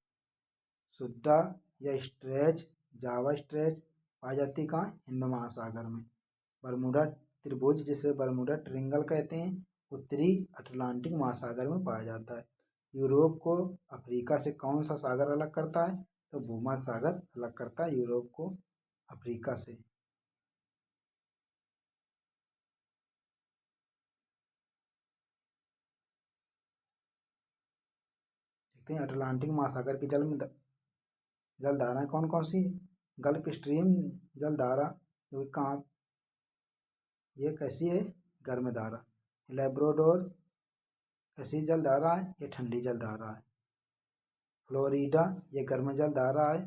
सुड्डा या स्ट्रेच, जावा स्ट्रेच पाई जाती कहाँ? हिंद महासागर में। बरमूडा त्रिभुज, जिसे बरमूडा ट्रिंगल कहते हैं, उत्तरी अटलांटिक महासागर में पाया जाता है। यूरोप को अफ्रीका से कौन सा सागर अलग करता है? तो भूमध्य सागर अलग करता है यूरोप को अफ्रीका से। देखते हैं अटलांटिक महासागर की जलधाराएं कौन कौन सी? गल्फ स्ट्रीम जलधारा, जो कहाँ, ये कैसी है? गर्म धारा। लेब्राडोर कैसी जलधारा है? ये ठंडी जलधारा है। फ्लोरिडा ये गर्म जलधारा है।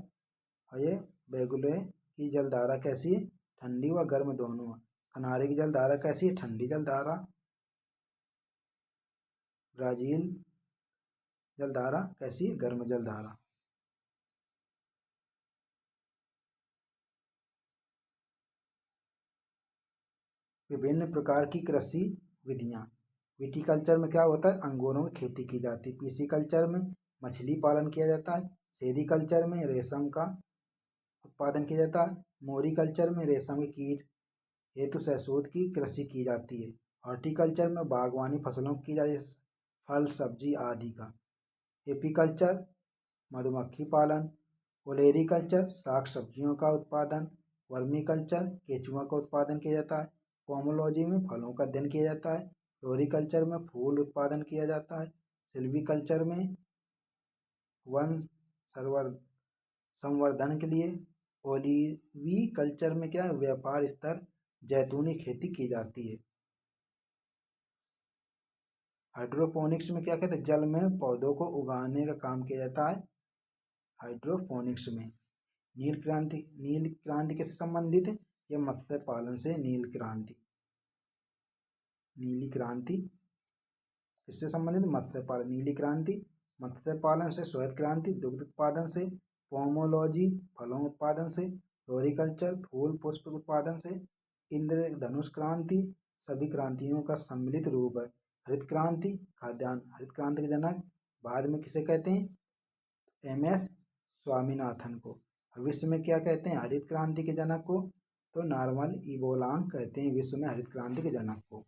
और ये बेगुले की जलधारा कैसी है? ठंडी व गर्म दोनों है। कनारे की जलधारा कैसी है? ठंडी जलधारा। ब्राजील जलधारा कैसी है? गर्म जलधारा। विभिन्न प्रकार की कृषि विधियां। विटीकल्चर में क्या होता है? अंगूरों की खेती की जाती है। पीसीकल्चर में मछली पालन किया जाता है। सेरीकल्चर में रेशम का उत्पादन किया जाता है। मोरीकल्चर में रेशम के कीट हेतु सहशोध की कृषि की जाती है। हॉर्टिकल्चर में बागवानी फसलों की जाती है, फल सब्जी आदि का। एपीकल्चर मधुमक्खी पालन। ओलेरीकल्चर साग सब्जियों का उत्पादन। वर्मीकल्चर केचुआ का उत्पादन किया जाता है। पोमोलॉजी में फलों का अध्ययन किया जाता है। फ्लोरिकल्चर में फूल उत्पादन किया जाता है। सिल्वीकल्चर में वन संवर्धन के लिए। ओलिवी कल्चर में क्या है? व्यापार स्तर जैतूनी खेती की जाती है। हाइड्रोपोनिक्स में क्या कहते हैं? जल में पौधों को उगाने का काम किया जाता है हाइड्रोपोनिक्स में। नील क्रांति किससे संबंधित है? यह मत्स्य पालन से नीली क्रांति किससे संबंधित? मत्स्य पालन। नीली क्रांति मत्स्य पालन से। श्वेत क्रांति दुग्ध उत्पादन से। पोमोलॉजी फलों उत्पादन से। फ्लोरिकल्चर फूल पुष्प उत्पादन से। इंद्रधनुष क्रांति सभी क्रांतियों का सम्मिलित रूप है। हरित क्रांति खाद्यान्न, हरित क्रांति के जनक बाद में किसे कहते हैं? MS स्वामीनाथन को। विश्व में क्या कहते हैं हरित क्रांति के जनक को? तो नॉर्मन बोरलॉग कहते हैं विश्व में हरित क्रांति के जनक को।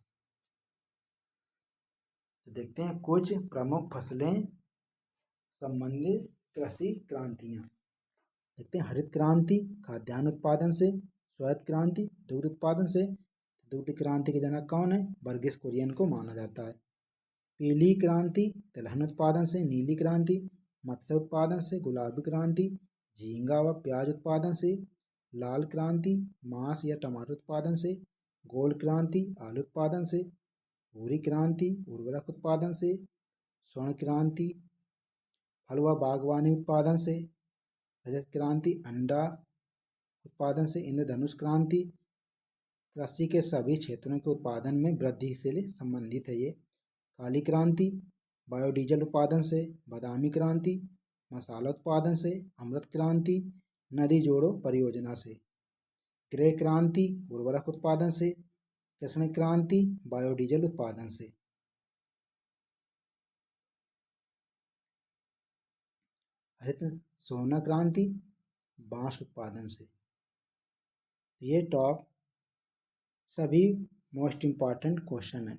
तो देखते हैं कुछ प्रमुख फसलें संबंधित कृषि क्रांतियाँ। देखते हैं हरित क्रांति खाद्यान्न उत्पादन से, श्वेत क्रांति दुग्ध उत्पादन से। दुग्ध क्रांति के जनक कौन है? वर्गीस कुरियन को माना जाता है। पीली क्रांति तिलहन उत्पादन से, नीली क्रांति मत्स्य उत्पादन से, गुलाबी क्रांति झींगा व प्याज उत्पादन से, लाल क्रांति मांस या टमाटर उत्पादन से, गोल्ड क्रांति आलू उत्पादन से, भूरी क्रांति उर्वरक उत्पादन से, स्वर्ण क्रांति फल व बागवानी उत्पादन से, रजत क्रांति अंडा उत्पादन से, इंद्रधनुष क्रांति कृषि के सभी क्षेत्रों के उत्पादन में वृद्धि से संबंधित है ये। काली क्रांति बायोडीजल उत्पादन से, बादामी क्रांति मसाला उत्पादन से, अमृत क्रांति नदी जोड़ो परियोजना से, ग्रे क्रांति उर्वरक उत्पादन से, कृष्ण क्रांति बायोडीजल उत्पादन से। हरित सोना क्रांति बांस उत्पादन से। ये टॉप सभी मोस्ट इम्पॉर्टेंट क्वेश्चन है।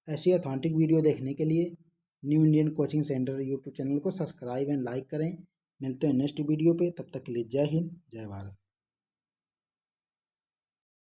ऐसी ऑथेंटिक वीडियो देखने के लिए new Indian coaching centre YouTube channel को सब्सक्राइब एंड लाइक करें। मिलते हैं नेक्स्ट वीडियो पे, तब तक के लिए जय हिंद जय भारत।